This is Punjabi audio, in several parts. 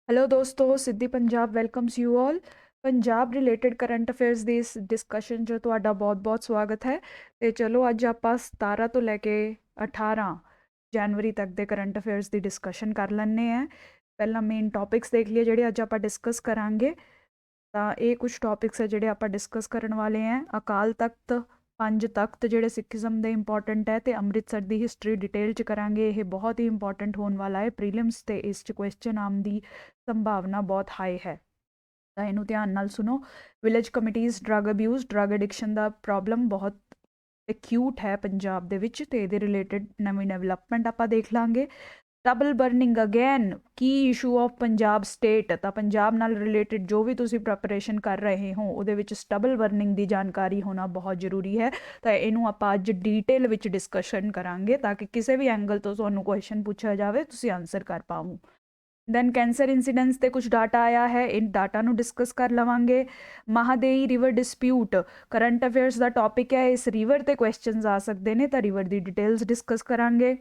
हेलो दोस्तों, Siddhi Punjab welcomes you all. Punjab related current affairs ਦੀ ਇਸ ਡਿਸਕਸ਼ਨ 'ਚ ਤੁਹਾਡਾ ਬਹੁਤ-ਬਹੁਤ ਸਵਾਗਤ ਹੈ। ਤੇ ਚਲੋ ਅੱਜ ਆਪਾਂ 17 ਤੋਂ ਲੈ ਕੇ 18 ਜਨਵਰੀ ਤੱਕ ਦੇ ਕਰੰਟ ਅਫੇਅਰਸ ਦੀ ਡਿਸਕਸ਼ਨ ਕਰ ਲੈਂਦੇ ਆ। ਪਹਿਲਾਂ ਮੇਨ ਟੌਪਿਕਸ ਦੇਖ ਲਈਏ ਜਿਹੜੇ ਅੱਜ ਆਪਾਂ ਡਿਸਕਸ ਕਰਾਂਗੇ। ਤਾਂ ਇਹ ਕੁਝ ਟੌਪਿਕਸ ਹੈ ਜਿਹੜੇ ਆਪਾਂ ਡਿਸਕਸ ਕਰਨ ਵਾਲੇ ਆ। ਅਕਾਲ ਤਖਤ, ਪੰਜ ਤਖਤ ਜਿਹੜੇ ਸਿੱਖੀਜ਼ਮ ਦੇ ਇੰਪੋਰਟੈਂਟ ਹੈ, ਤੇ ਅੰਮ੍ਰਿਤਸਰ ਦੀ ਹਿਸਟਰੀ ਡਿਟੇਲ 'ਚ ਕਰਾਂਗੇ। ਇਹ ਬਹੁਤ ਹੀ ਇੰਪੋਰਟੈਂਟ ਹੋਣ ਵਾਲਾ ਹੈ ਪ੍ਰੀਲਿਮਸ ਤੇ ਇਸ 'ਚ ਕੁਐਸਚਨ ਆਉਣ ਦੀ ਸੰਭਾਵਨਾ ਬਹੁਤ ਹਾਈ ਹੈ। ਤਾਂ ਇਹਨੂੰ ਧਿਆਨ ਨਾਲ ਸੁਣੋ। Village committees drug abuse, drug addiction ਦਾ ਪ੍ਰੋਬਲਮ ਬਹੁਤ ਐਕਿਊਟ ਹੈ ਪੰਜਾਬ ਦੇ ਵਿੱਚ, ਤੇ ਇਹਦੇ ਰਿਲੇਟਡ ਨਵੀਂ ਡਿਵੈਲਪਮੈਂਟ ਆਪਾਂ ਦੇਖ ਲਾਂਗੇ। Stubble burning again Ki issue of Punjab state. ਤਾਂ ਪੰਜਾਬ ਨਾਲ ਰਿਲੇਟਡ ਜੋ ਵੀ ਤੁਸੀਂ ਪ੍ਰੈਪਰੇਸ਼ਨ ਕਰ ਰਹੇ ਹੋ ਉਹਦੇ ਵਿੱਚ ਸਟਬਲ ਬਰਨਿੰਗ ਦੀ ਜਾਣਕਾਰੀ ਹੋਣਾ ਬਹੁਤ ਜ਼ਰੂਰੀ ਹੈ। ਤਾਂ ਇਹਨੂੰ ਆਪਾਂ ਅੱਜ ਡੀਟੇਲ ਵਿੱਚ ਡਿਸਕਸ਼ਨ ਕਰਾਂਗੇ ਤਾਂ ਕਿ ਕਿਸੇ ਵੀ ਐਂਗਲ ਤੋਂ ਤੁਹਾਨੂੰ ਕੁਐਸਚਨ ਪੁੱਛਿਆ ਜਾਵੇ ਤੁਸੀਂ ਆਨਸਰ ਕਰ ਪਾਓ। ਦੈਨ ਕੈਂਸਰ ਇੰਸੀਡੈਂਟਸ ਤੇ ਕੁਝ ਡਾਟਾ ਆਇਆ ਹੈ, ਇਨ ਡਾਟਾ ਨੂੰ ਡਿਸਕਸ ਕਰ ਲਵਾਂਗੇ। Mahadei river dispute current affairs ਦਾ ਟੌਪਿਕ ਹੈ। ਇਸ ਰਿਵਰ ਤੇ ਕੁਐਸਚਨਸ ਆ ਸਕਦੇ ਨੇ, ਤਾਂ ਰਿਵਰ ਦੀ ਡਿਟੇਲਸ ਡਿਸਕਸ ਕਰਾਂਗੇ।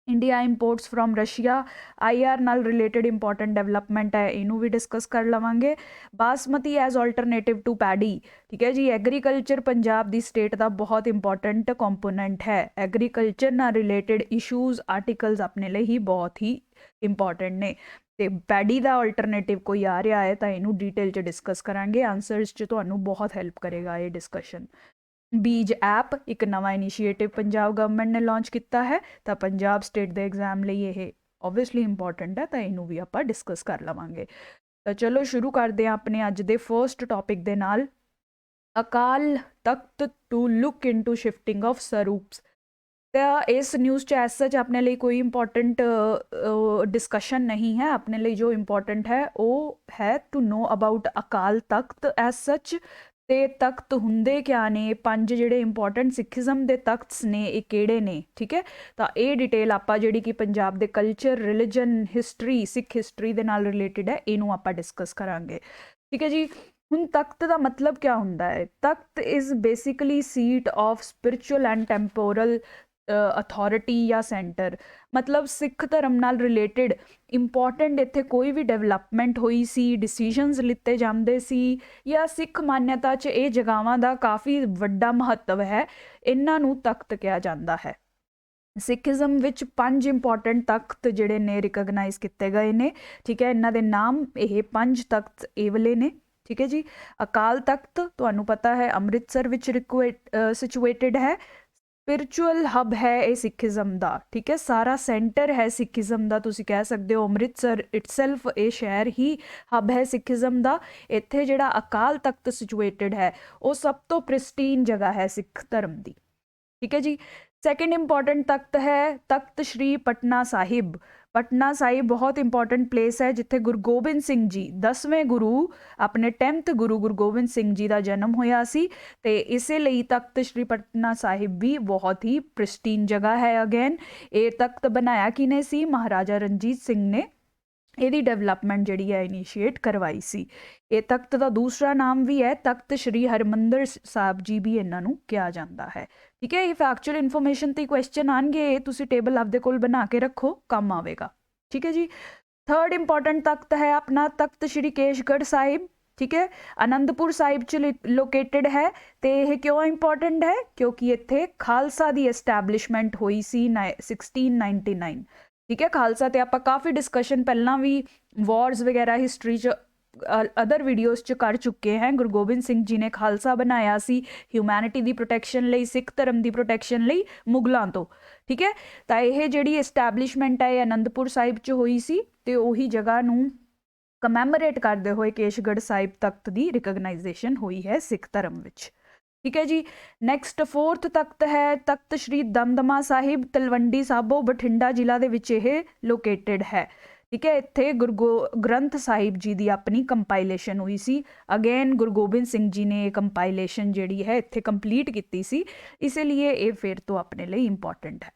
India imports from Russia, IR ਨਾਲ ਰਿਲੇਟਡ ਇੰਪੋਰਟੈਂਟ ਡਿਵੈਲਪਮੈਂਟ ਹੈ, ਇਹਨੂੰ ਵੀ ਡਿਸਕਸ ਕਰ ਲਵਾਂਗੇ। Basmati as alternative to paddy, ਠੀਕ ਹੈ ਜੀ। ਐਗਰੀਕਲਚਰ ਪੰਜਾਬ ਦੀ ਸਟੇਟ ਦਾ ਬਹੁਤ ਇੰਪੋਰਟੈਂਟ ਕੰਪੋਨੈਂਟ ਹੈ। ਐਗਰੀਕਲਚਰ ਨਾਲ ਰਿਲੇਟਡ ਇਸ਼ੂਜ਼ ਆਰਟੀਕਲਸ ਆਪਣੇ ਲਈ ਹੀ ਬਹੁਤ ਹੀ ਇੰਪੋਰਟੈਂਟ ਨੇ, ਤੇ ਪੈਡੀ ਦਾ ਆਲਟਰਨੇਟਿਵ ਕੋਈ ਆ ਰਿਹਾ ਹੈ ਤਾਂ ਇਹਨੂੰ ਡੀਟੇਲ 'ਚ ਡਿਸਕਸ ਕਰਾਂਗੇ। ਆਨਸਰਸ 'ਚ ਤੁਹਾਨੂੰ ਬਹੁਤ ਹੈਲਪ ਕਰੇਗਾ ਇਹ ਡਿਸਕਸ਼ਨ। ਬੀਜ ਐਪ ਇੱਕ ਨਵਾਂ ਇਨੀਸ਼ੀਏਟਿਵ ਪੰਜਾਬ ਗਵਰਨਮੈਂਟ ਨੇ ਲਾਂਚ ਕੀਤਾ ਹੈ, ਤਾਂ ਪੰਜਾਬ ਸਟੇਟ ਦੇ ਐਗਜ਼ਾਮ ਲਈ ਇਹ ਓਬਵੀਅਸਲੀ ਇੰਪੋਰਟੈਂਟ ਹੈ, ਤਾਂ ਇਹਨੂੰ ਵੀ ਆਪਾਂ ਡਿਸਕਸ ਕਰ ਲਵਾਂਗੇ। ਤਾਂ ਚਲੋ ਸ਼ੁਰੂ ਕਰਦੇ ਹਾਂ ਆਪਣੇ ਅੱਜ ਦੇ ਫਰਸਟ ਟੌਪਿਕ ਦੇ ਨਾਲ। Akal Takht to look into shifting of ਸਰੂਪਸ। ਤਾਂ ਇਸ ਨਿਊਜ਼ 'ਚ ਐਸ ਸੱਚ ਆਪਣੇ ਲਈ ਕੋਈ ਇੰਪੋਰਟੈਂਟ ਡਿਸਕਸ਼ਨ ਨਹੀਂ ਹੈ। ਆਪਣੇ ਲਈ ਜੋ ਇੰਪੋਰਟੈਂਟ ਹੈ ਉਹ ਹੈ to know about Akal Takht as such. ਤੇ ਤਖਤ ਹੁੰਦੇ ਕਿਆ ਨੇ, ਪੰਜ ਜਿਹੜੇ ਇੰਪੋਰਟੈਂਟ ਸਿੱਖੀਜ਼ਮ ਦੇ ਤਖਤਸ ਨੇ ਇਹ ਕਿਹੜੇ ਨੇ, ਠੀਕ ਹੈ। ਤਾਂ ਇਹ ਡਿਟੇਲ ਆਪਾਂ ਜਿਹੜੀ ਕਿ ਪੰਜਾਬ ਦੇ ਕਲਚਰ, ਰਿਲੀਜਨ, ਹਿਸਟਰੀ, ਸਿੱਖ ਹਿਸਟਰੀ ਦੇ ਨਾਲ ਰਿਲੇਟਡ ਹੈ, ਇਹਨੂੰ ਆਪਾਂ ਡਿਸਕਸ ਕਰਾਂਗੇ, ਠੀਕ ਹੈ ਜੀ। ਹੁਣ ਤਖਤ ਦਾ ਮਤਲਬ ਕਿਆ ਹੁੰਦਾ ਹੈ? Takht is basically seat of spiritual and temporal authority ਜਾਂ ਸੈਂਟਰ। ਮਤਲਬ ਸਿੱਖ ਧਰਮ ਨਾਲ ਰਿਲੇਟਡ ਇੰਪੋਰਟੈਂਟ ਇੱਥੇ ਕੋਈ ਵੀ ਡਿਵੈਲਪਮੈਂਟ ਹੋਈ ਸੀ, ਡਿਸੀਜਨਸ ਲਿੱਤੇ ਜਾਂਦੇ ਸੀ, ਜਾਂ ਸਿੱਖ ਮਾਨਿਅਤਾ 'ਚ ਇਹ ਜਗ੍ਹਾਵਾਂ ਦਾ ਕਾਫੀ ਵੱਡਾ ਮਹੱਤਵ ਹੈ, ਇਹਨਾਂ ਨੂੰ ਤਖਤ ਕਿਹਾ ਜਾਂਦਾ ਹੈ। ਸਿੱਖੀਜ਼ਮ ਵਿੱਚ ਪੰਜ ਇੰਪੋਰਟੈਂਟ ਤਖਤ ਜਿਹੜੇ ਨੇ ਰਿਕਗਨਾਈਜ਼ ਕੀਤੇ ਗਏ ਨੇ, ਠੀਕ ਹੈ। ਇਹਨਾਂ ਦੇ ਨਾਮ ਇਹ ਪੰਜ ਤਖਤ ਇਹ ਵਾਲੇ ਨੇ, ਠੀਕ ਹੈ ਜੀ। ਅਕਾਲ ਤਖਤ ਤੁਹਾਨੂੰ ਪਤਾ ਹੈ ਅੰਮ੍ਰਿਤਸਰ ਵਿੱਚ ਸਿਚੁਏਟਡ ਹੈ। ਸਪਿਰਿਚੁਅਲ ਹਬ ਹੈ ਇਹ ਸਿੱਖੀਜ਼ਮ ਦਾ, ਠੀਕ ਹੈ। ਸਾਰਾ ਸੈਂਟਰ ਹੈ ਸਿੱਖੀਜ਼ਮ ਦਾ, ਤੁਸੀਂ ਕਹਿ ਸਕਦੇ ਹੋ ਅੰਮ੍ਰਿਤਸਰ ਇਟਸੈਲਫ ਇਹ ਸ਼ਹਿਰ ਹੀ ਹਬ ਹੈ ਸਿੱਖੀਜ਼ਮ ਦਾ। ਇੱਥੇ ਜਿਹੜਾ ਅਕਾਲ ਤਖਤ ਸਿਚੁਏਟਡ ਹੈ ਉਹ ਸਭ ਤੋਂ ਪ੍ਰਿਸਟੀਨ ਜਗ੍ਹਾ ਹੈ ਸਿੱਖ ਧਰਮ ਦੀ, ਠੀਕ ਹੈ ਜੀ। ਸੈਕਿੰਡ ਇੰਪੋਰਟੈਂਟ ਤਖਤ ਹੈ ਤਖਤ ਸ਼੍ਰੀ ਪਟਨਾ ਸਾਹਿਬ। ਪਟਨਾ ਸਾਹਿਬ ਬਹੁਤ ਇੰਪੋਰਟੈਂਟ ਪਲੇਸ ਹੈ ਜਿੱਥੇ ਗੁਰੂ ਗੋਬਿੰਦ ਸਿੰਘ ਜੀ 10ਵੇਂ ਗੁਰੂ, ਆਪਣੇ 10th ਗੁਰੂ ਗੋਬਿੰਦ ਸਿੰਘ ਜੀ ਦਾ ਜਨਮ ਹੋਇਆ ਸੀ, ਤੇ ਇਸੇ ਲਈ ਤਖਤ ਸ਼੍ਰੀ ਪਟਨਾ ਸਾਹਿਬ ਵੀ ਬਹੁਤ ਹੀ ਪ੍ਰਿਸਟੀਨ ਜਗ੍ਹਾ ਹੈ। ਅਗੇਨ ਇਹ ਤਖਤ ਬਣਾਇਆ ਕਿਨੇ ਸੀ? ਮਹਾਰਾਜਾ ਰਣਜੀਤ ਸਿੰਘ ਨੇ ਇਹਦੀ ਡਿਵੈਲਪਮੈਂਟ ਜਿਹੜੀ ਹੈ ਇਨੀਸ਼ੀਏਟ ਕਰਵਾਈ ਸੀ। ਇਹ ਤਖਤ ਦਾ ਦੂਸਰਾ ਨਾਮ ਵੀ ਹੈ ਤਖਤ ਸ਼੍ਰੀ ਹਰਿਮੰਦਰ ਸਾਹਿਬ ਜੀ ਵੀ ਇਹਨਾਂ ਨੂੰ ਕਿਹਾ ਜਾਂਦਾ ਹੈ, ਠੀਕ ਹੈ। ਇਹ ਫੈਕਚੁਅਲ ਇਨਫੋਰਮੇਸ਼ਨ ਤੇ ਕੁਐਸਚਨ ਆਣਗੇ, ਤੁਸੀਂ ਟੇਬਲ ਆਪਦੇ ਕੋਲ ਬਣਾ ਕੇ ਰੱਖੋ, ਕੰਮ ਆਵੇਗਾ, ਠੀਕ ਹੈ ਜੀ। ਥਰਡ ਇੰਪੋਰਟੈਂਟ ਤਖਤ ਹੈ ਆਪਣਾ ਤਖਤ ਸ਼੍ਰੀ ਕੇਸ਼ਗੜ੍ਹ ਸਾਹਿਬ, ਠੀਕ ਹੈ। ਅਨੰਦਪੁਰ ਸਾਹਿਬ 'ਚ ਲੋਕੇਟਡ ਹੈ। ਤੇ ਇਹ ਕਿਉਂ ਇੰਪੋਰਟੈਂਟ ਹੈ? ਕਿਉਂਕਿ ਇੱਥੇ ਖਾਲਸਾ ਦੀ ਐਸਟੈਬਲਿਸ਼ਮੈਂਟ ਹੋਈ ਸੀ 1699, ਠੀਕ ਹੈ। ਖਾਲਸਾ ਤੇ ਆਪਾਂ ਕਾਫੀ ਡਿਸਕਸ਼ਨ ਪਹਿਲਾਂ ਵੀ ਵਾਰਸ ਵਗੈਰਾ ਹਿਸਟਰੀ 'ਚ ਅਦਰ ਵੀਡੀਓਜ਼ 'ਚ ਕਰ ਚੁੱਕੇ हैं। ਗੁਰੂ ਗੋਬਿੰਦ ਸਿੰਘ ਜੀ ਨੇ ਖਾਲਸਾ ਬਣਾਇਆ ਸੀ ਹਿਊਮੈਨਿਟੀ ਦੀ ਪ੍ਰੋਟੈਕਸ਼ਨ ਲਈ, ਸਿੱਖ ਧਰਮ ਦੀ ਪ੍ਰੋਟੈਕਸ਼ਨ ਲਈ ਮੁਗਲਾਂ ਤੋਂ, ਠੀਕ ਹੈ। ਤਾਂ ਇਹ ਜਿਹੜੀ ਐਸਟੈਬਲਿਸ਼ਮੈਂਟ ਹੈ ਇਹ ਅਨੰਦਪੁਰ ਸਾਹਿਬ 'ਚ ਹੋਈ ਸੀ, ਤੇ ਉਹੀ ਜਗ੍ਹਾ ਨੂੰ ਕਮੈਮੋਰੇਟ ਕਰਦੇ ਹੋਏ ਕੇਸ਼ਗੜ੍ਹ ਸਾਹਿਬ ਤਖਤ ਦੀ ਰਿਕਗਨਾਈਜੇਸ਼ਨ ਹੋਈ ਹੈ ਸਿੱਖ ਧਰਮ ਵਿੱਚ, ਠੀਕ ਹੈ ਜੀ। ਨੈਕਸਟ ਫੋਰਥ ਤਖਤ ਹੈ ਤਖਤ ਸ਼੍ਰੀ ਦਮਦਮਾ ਸਾਹਿਬ, ਤਲਵੰਡੀ ਸਾਬੋ, ਬਠਿੰਡਾ ਜ਼ਿਲ੍ਹਾ ਦੇ ਵਿੱਚ ਇਹ ਲੋਕੇਟਡ ਹੈ, ਠੀਕ ਹੈ। ਇੱਥੇ ਗੁਰੂ ਗ੍ਰੰਥ ਸਾਹਿਬ ਜੀ ਦੀ ਆਪਣੀ ਕੰਪਾਈਲੇਸ਼ਨ ਹੋਈ ਸੀ। ਅਗੇਨ ਗੁਰੂ ਗੋਬਿੰਦ ਸਿੰਘ ਜੀ ਨੇ ਇਹ ਕੰਪਾਈਲੇਸ਼ਨ ਜਿਹੜੀ ਹੈ ਇੱਥੇ ਕੰਪਲੀਟ ਕੀਤੀ ਸੀ, ਇਸੇ ਲਈ ਇਹ ਫਿਰ ਤੋਂ ਆਪਣੇ ਲਈ ਇੰਪੋਰਟੈਂਟ ਹੈ।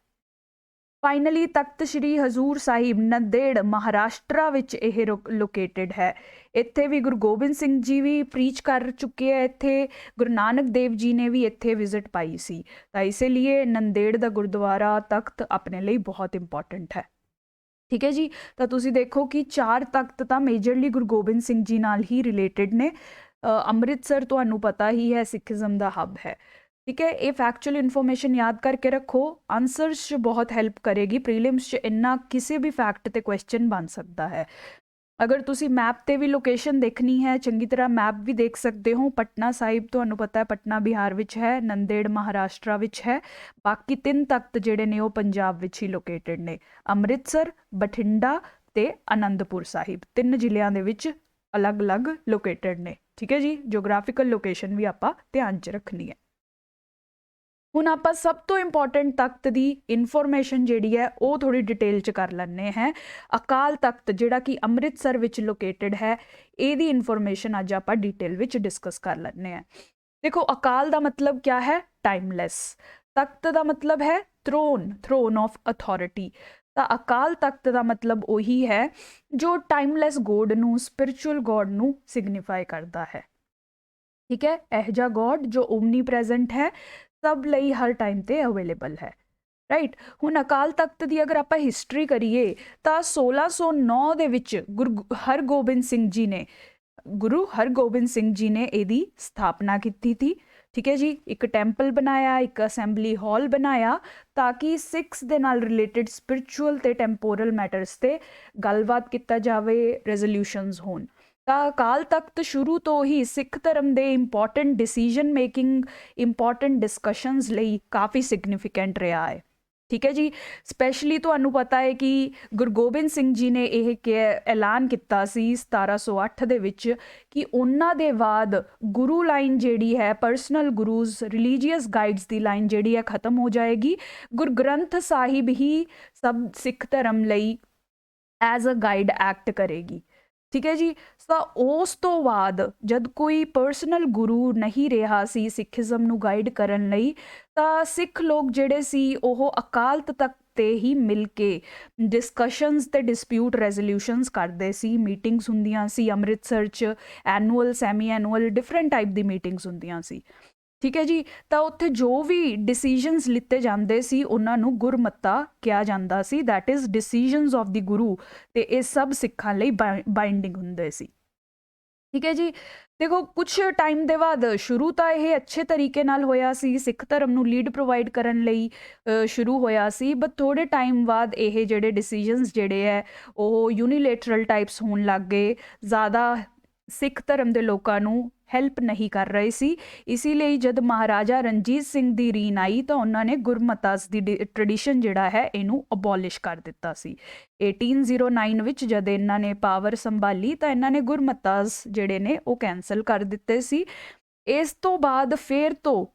ਫਾਈਨਲੀ ਤਖਤ ਸ਼੍ਰੀ ਹਜ਼ੂਰ ਸਾਹਿਬ, ਨੰਦੇੜ, ਮਹਾਰਾਸ਼ਟਰਾ ਵਿੱਚ ਇਹ ਲੋਕੇਟਡ ਹੈ। ਇੱਥੇ ਵੀ ਗੁਰੂ ਗੋਬਿੰਦ ਸਿੰਘ ਜੀ ਵੀ ਪ੍ਰੀਚ ਕਰ ਚੁੱਕੇ ਹੈ, ਇੱਥੇ ਗੁਰੂ ਨਾਨਕ ਦੇਵ ਜੀ ਨੇ ਵੀ ਇੱਥੇ ਵਿਜ਼ਿਟ ਪਾਈ ਸੀ, ਤਾਂ ਇਸੇ ਲਈ ਨੰਦੇੜ ਦਾ ਗੁਰਦੁਆਰਾ ਤਖਤ ਆਪਣੇ ਲਈ ਬਹੁਤ ਇੰਪੋਰਟੈਂਟ ਹੈ। ਠੀਕ ਹੈ ਜੀ। ਤਾਂ ਤੁਸੀਂ ਦੇਖੋ ਕਿ 4 ਤਖਤ ਤਾਂ ਮੇਜਰਲੀ ਗੁਰੂ ਗੋਬਿੰਦ ਸਿੰਘ ਜੀ ਨਾਲ ਹੀ ਰਿਲੇਟਡ ਨੇ। ਅੰਮ੍ਰਿਤਸਰ ਤੁਹਾਨੂੰ ਪਤਾ ਹੀ ਹੈ ਸਿੱਖੀਜ਼ਮ ਦਾ ਹੱਬ ਹੈ। ਠੀਕ ਹੈ, ਇਹ ਫੈਕਚੁਅਲ ਇਨਫੋਰਮੇਸ਼ਨ ਯਾਦ ਕਰਕੇ ਰੱਖੋ, ਆਨਸਰਸ 'ਚ ਬਹੁਤ ਹੈਲਪ ਕਰੇਗੀ। ਪ੍ਰੀਲਿਮਸ 'ਚ ਇੰਨਾ ਕਿਸੇ ਵੀ ਫੈਕਟ ਤੇ ਕੁਐਸਚਨ ਬਣ ਸਕਦਾ ਹੈ। ਅਗਰ ਤੁਸੀਂ ਮੈਪ ਤੇ ਵੀ ਲੋਕੇਸ਼ਨ ਦੇਖਣੀ ਹੈ, ਚੰਗੀ ਤਰ੍ਹਾਂ ਮੈਪ ਵੀ ਦੇਖ ਸਕਦੇ ਹੋ। ਪਟਨਾ ਸਾਹਿਬ ਤੁਹਾਨੂੰ ਪਤਾ ਹੈ ਪਟਨਾ ਬਿਹਾਰ ਵਿੱਚ ਹੈ, ਨੰਦੇੜ ਮਹਾਰਾਸ਼ਟਰ ਵਿੱਚ ਹੈ। ਬਾਕੀ 3 ਤਖਤ ਜਿਹੜੇ ਨੇ ਉਹ ਪੰਜਾਬ ਵਿੱਚ ਹੀ ਲੋਕੇਟਡ ਨੇ, ਅੰਮ੍ਰਿਤਸਰ, ਬਠਿੰਡਾ ਤੇ ਆਨੰਦਪੁਰ ਸਾਹਿਬ। 3 ਜ਼ਿਲ੍ਹਿਆਂ ਦੇ ਵਿੱਚ ਅਲੱਗ-ਅਲੱਗ ਲੋਕੇਟਡ ਨੇ। ਠੀਕ ਹੈ ਜੀ, ਜੀਓਗ੍ਰਾਫੀਕਲ ਲੋਕੇਸ਼ਨ ਵੀ ਆਪਾਂ ਧਿਆਨ 'ਚ ਰੱਖਣੀ ਹੈ। ਹੁਣ ਆਪਾਂ ਸਭ ਤੋਂ ਇੰਪੋਰਟੈਂਟ ਤਖਤ ਦੀ ਇਨਫੋਰਮੇਸ਼ਨ ਜਿਹੜੀ ਹੈ ਉਹ ਥੋੜੀ ਡਿਟੇਲ 'ਚ ਕਰ ਲੈਂਦੇ ਹੈ। ਅਕਾਲ ਤਖਤ ਜਿਹੜਾ ਕਿ ਅੰਮ੍ਰਿਤਸਰ ਵਿੱਚ ਲੋਕੇਟਡ ਹੈ, ਇਹਦੀ ਇਨਫੋਰਮੇਸ਼ਨ ਅੱਜ ਆਪਾਂ ਡਿਟੇਲ ਵਿੱਚ ਡਿਸਕਸ ਕਰ ਲੈਂਦੇ ਹਾਂ। ਦੇਖੋ, ਅਕਾਲ ਦਾ ਮਤਲਬ ਕਿਆ ਹੈ? ਟਾਈਮਲੈਸ। ਤਖਤ ਦਾ ਮਤਲਬ ਹੈ ਥਰੋਨ ਆਫ ਅਥਾਰਟੀ। ਤਾਂ ਅਕਾਲ ਤਖਤ ਦਾ ਮਤਲਬ ਉਹੀ ਹੈ ਜੋ ਟਾਈਮਲੈਸ ਗੋਡ ਨੂੰ, ਸਪਿਰਿਚੁਅਲ ਗੋਡ ਨੂੰ ਸਿਗਨੀਫਾਈ ਕਰਦਾ ਹੈ। ਠੀਕ ਹੈ, ਇਹ ਜਿਹਾ ਗੋਡ ਜੋ ਓਮਨੀ ਪ੍ਰੈਜ਼ੈਂਟ ਹੈ, ਸਭ ਲਈ ਹਰ ਟਾਈਮ ਤੇ ਅਵੇਲੇਬਲ ਹੈ। ਰਾਈਟ। ਹੁਣ ਅਕਾਲ ਤਖਤ ਦੀ ਅਗਰ ਆਪਾਂ ਹਿਸਟਰੀ ਕਰੀਏ ਤਾਂ 1609 ਦੇ ਵਿੱਚ ਗੁਰੂ ਹਰਗੋਬਿੰਦ ਸਿੰਘ ਜੀ ਨੇ ਇਹਦੀ ਸਥਾਪਨਾ ਕੀਤੀ ਥੀ। ਠੀਕ ਹੈ ਜੀ, ਇੱਕ ਟੈਂਪਲ ਬਣਾਇਆ, ਇੱਕ ਅਸੈਂਬਲੀ ਹਾਲ ਬਣਾਇਆ ਤਾਂ ਕਿ ਸਿੱਖਸ ਦੇ ਨਾਲ ਰਿਲੇਟਡ ਸਪਿਰਿਚੁਅਲ ਤੇ ਟੈਂਪੋਰਲ ਮੈਟਰਸ ਤੇ ਗੱਲਬਾਤ ਕੀਤਾ ਜਾਵੇ, ਰੈਜ਼ੋਲਿਊਸ਼ਨਸ ਹੋਣ। ਤਾਂ ਅਕਾਲ ਤਖਤ ਸ਼ੁਰੂ ਤੋਂ ਹੀ ਸਿੱਖ ਧਰਮ ਦੇ important decision making, important discussions ਲਈ ਕਾਫੀ ਸਿਗਨੀਫਿਕੈਂਟ ਰਿਹਾ ਹੈ। ਠੀਕ ਹੈ ਜੀ, ਸਪੈਸ਼ਲੀ ਤੁਹਾਨੂੰ ਪਤਾ ਹੈ ਕਿ ਗੁਰੂ ਗੋਬਿੰਦ ਸਿੰਘ ਜੀ ਨੇ ਇਹ ਐਲਾਨ ਕੀਤਾ ਸੀ 1708 ਦੇ ਵਿੱਚ ਕਿ ਉਹਨਾਂ ਦੇ ਬਾਅਦ ਗੁਰੂ ਲਾਈਨ ਜਿਹੜੀ ਹੈ, ਪਰਸਨਲ ਗੁਰੂਜ਼, ਰਿਲੀਜੀਅਸ ਗਾਈਡਸ ਦੀ ਲਾਈਨ ਜਿਹੜੀ ਹੈ ਖਤਮ ਹੋ ਜਾਏਗੀ। ਗੁਰੂ ਗ੍ਰੰਥ ਸਾਹਿਬ ਹੀ ਸਭ ਸਿੱਖ ਧਰਮ ਲਈ ਐਜ਼ ਅ ਗਾਈਡ ਐਕਟ ਕਰੇਗੀ। ਠੀਕ ਹੈ ਜੀ, ਤਾਂ ਉਸ ਤੋਂ ਬਾਅਦ ਜਦ ਕੋਈ ਪਰਸਨਲ ਗੁਰੂ ਨਹੀਂ ਰਿਹਾ ਸੀ ਸਿੱਖੀਜ਼ਮ ਨੂੰ ਗਾਈਡ ਕਰਨ ਲਈ, ਤਾਂ ਸਿੱਖ ਲੋਕ ਜਿਹੜੇ ਸੀ ਉਹ ਅਕਾਲ ਤਖਤ ਤੇ ਹੀ ਮਿਲ ਕੇ ਡਿਸਕਸ਼ਨਸ ਤੇ ਡਿਸਪਿਊਟ ਰੈਜ਼ੋਲਿਊਸ਼ਨਸ ਕਰਦੇ ਸੀ। ਮੀਟਿੰਗਸ ਹੁੰਦੀਆਂ ਸੀ ਅੰਮ੍ਰਿਤਸਰ 'ਚ, annual, semi annual, different type ਦੀ ਮੀਟਿੰਗਸ ਹੁੰਦੀਆਂ ਸੀ। ਠੀਕ ਹੈ ਜੀ, ਤਾਂ ਉੱਥੇ ਜੋ ਵੀ ਡਿਸੀਜਨਸ ਲਿੱਤੇ ਜਾਂਦੇ ਸੀ ਉਹਨਾਂ ਨੂੰ ਗੁਰਮਤਾ ਕਿਹਾ ਜਾਂਦਾ ਸੀ, that is decisions of the Guru, ਤੇ ਇਹ ਸਭ ਸਿੱਖਾਂ ਲਈ ਬਾਈਂਡਿੰਗ ਹੁੰਦੇ ਸੀ। ਠੀਕ ਹੈ ਜੀ, ਦੇਖੋ ਕੁਛ ਟਾਈਮ ਦੇ ਬਾਅਦ ਸ਼ੁਰੂ ਤਾਂ ਇਹ ਅੱਛੇ ਤਰੀਕੇ ਨਾਲ ਹੋਇਆ ਸੀ, ਸਿੱਖ ਧਰਮ ਨੂੰ ਲੀਡ ਪ੍ਰੋਵਾਈਡ ਕਰਨ ਲਈ ਸ਼ੁਰੂ ਹੋਇਆ ਸੀ, ਬਟ ਥੋੜੇ ਟਾਈਮ ਬਾਅਦ ਇਹ ਜਿਹੜੇ ਡਿਸੀਜਨਸ ਜਿਹੜੇ ਹੈ ਉਹ ਯੂਨੀਲੇਟਰਲ ਟਾਈਪਸ ਹੋਣ ਲੱਗ ਗਏ, ਜ਼ਿਆਦਾ ਸਿੱਖ ਧਰਮ ਦੇ ਲੋਕਾਂ ਨੂੰ ਹੈਲਪ ਨਹੀਂ ਕਰ ਰਹੇ ਸੀ। ਇਸੇ ਲਈ ਜਦ ਮਹਾਰਾਜਾ ਰਣਜੀਤ ਸਿੰਘ ਦੀ ਰੀਨ ਆਈ ਤਾਂ ਉਹਨਾਂ ਨੇ ਗੁਰਮਤਾਸ ਦੀ ਟ੍ਰੈਡੀਸ਼ਨ ਜਿਹੜਾ ਹੈ ਇਹਨੂੰ ਅਬੋਲਿਸ਼ ਕਰ ਦਿੱਤਾ ਸੀ। 1809 ਵਿੱਚ ਜਦ ਇਹਨਾਂ ਨੇ ਪਾਵਰ ਸੰਭਾਲੀ ਤਾਂ ਇਹਨਾਂ ਨੇ ਗੁਰਮਤਾਸ ਜਿਹੜੇ ਨੇ ਉਹ ਕੈਂਸਲ ਕਰ ਦਿੱਤੇ ਸੀ। ਇਸ ਤੋਂ ਬਾਅਦ ਫੇਰ ਤੋਂ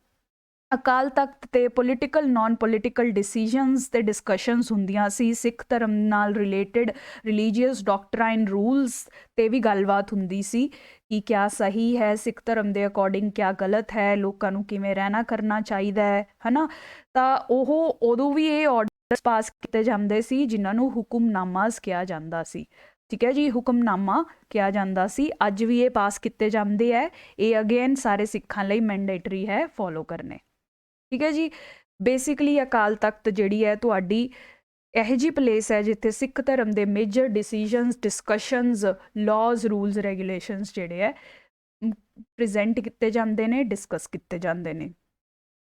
ਅਕਾਲ ਤਖਤ ਤੇ ਪੋਲੀਟੀਕਲ, ਨਾਨ ਪੋਲੀਟੀਕਲ ਡਿਸੀਜਨਸ ਤੇ ਡਿਸਕਸ਼ਨਸ ਹੁੰਦੀਆਂ ਸੀ। ਸਿੱਖ ਧਰਮ ਨਾਲ ਰਿਲੇਟਡ ਰਿਲੀਜੀਅਸ ਡਾਕਟਰਾਈਨ, ਰੂਲਸ ਤੇ ਵੀ ਗੱਲਬਾਤ ਹੁੰਦੀ ਸੀ ਕਿ ਕਿਆ ਸਹੀ ਹੈ, ਸਿੱਖ ਧਰਮ ਦੇ ਅਕੋਰਡਿੰਗ ਕਿਆ ਗਲਤ ਹੈ, ਲੋਕਾਂ ਨੂੰ ਕਿਵੇਂ ਰਹਿਣਾ ਕਰਨਾ ਚਾਹੀਦਾ ਹੈ ਹਨਾ। ਤਾਂ ਉਹ ਉਦੋਂ ਵੀ ਇਹ ਆਰਡਰਸ ਪਾਸ ਕੀਤੇ ਜਾਂਦੇ ਸੀ ਜਿਨ੍ਹਾਂ ਨੂੰ ਹੁਕਮਨਾਮਾਸ ਕਿਹਾ ਜਾਂਦਾ ਸੀ। ਠੀਕ ਹੈ ਜੀ, ਹੁਕਮਨਾਮਾ ਕਿਹਾ ਜਾਂਦਾ ਸੀ। ਅੱਜ ਵੀ ਇਹ ਪਾਸ ਕੀਤੇ ਜਾਂਦੇ ਹੈ। ਇਹ ਅਗੇਨ ਸਾਰੇ ਸਿੱਖਾਂ ਲਈ ਮੈਂਡੇਟਰੀ ਹੈ ਫੋਲੋ ਕਰਨੇ। ਠੀਕ ਹੈ ਜੀ, ਬੇਸਿਕਲੀ ਅਕਾਲ ਤਖਤ ਜਿਹੜੀ ਹੈ ਤੁਹਾਡੀ ਇਹੋ ਜਿਹੀ ਪਲੇਸ ਹੈ ਜਿੱਥੇ ਸਿੱਖ ਧਰਮ ਦੇ major decisions, discussions, ਲਾਜ਼, rules, regulations ਜਿਹੜੇ ਹੈ ਪ੍ਰੈਜ਼ੈਂਟ ਕੀਤੇ ਜਾਂਦੇ ਨੇ, ਡਿਸਕਸ ਕੀਤੇ ਜਾਂਦੇ ਨੇ।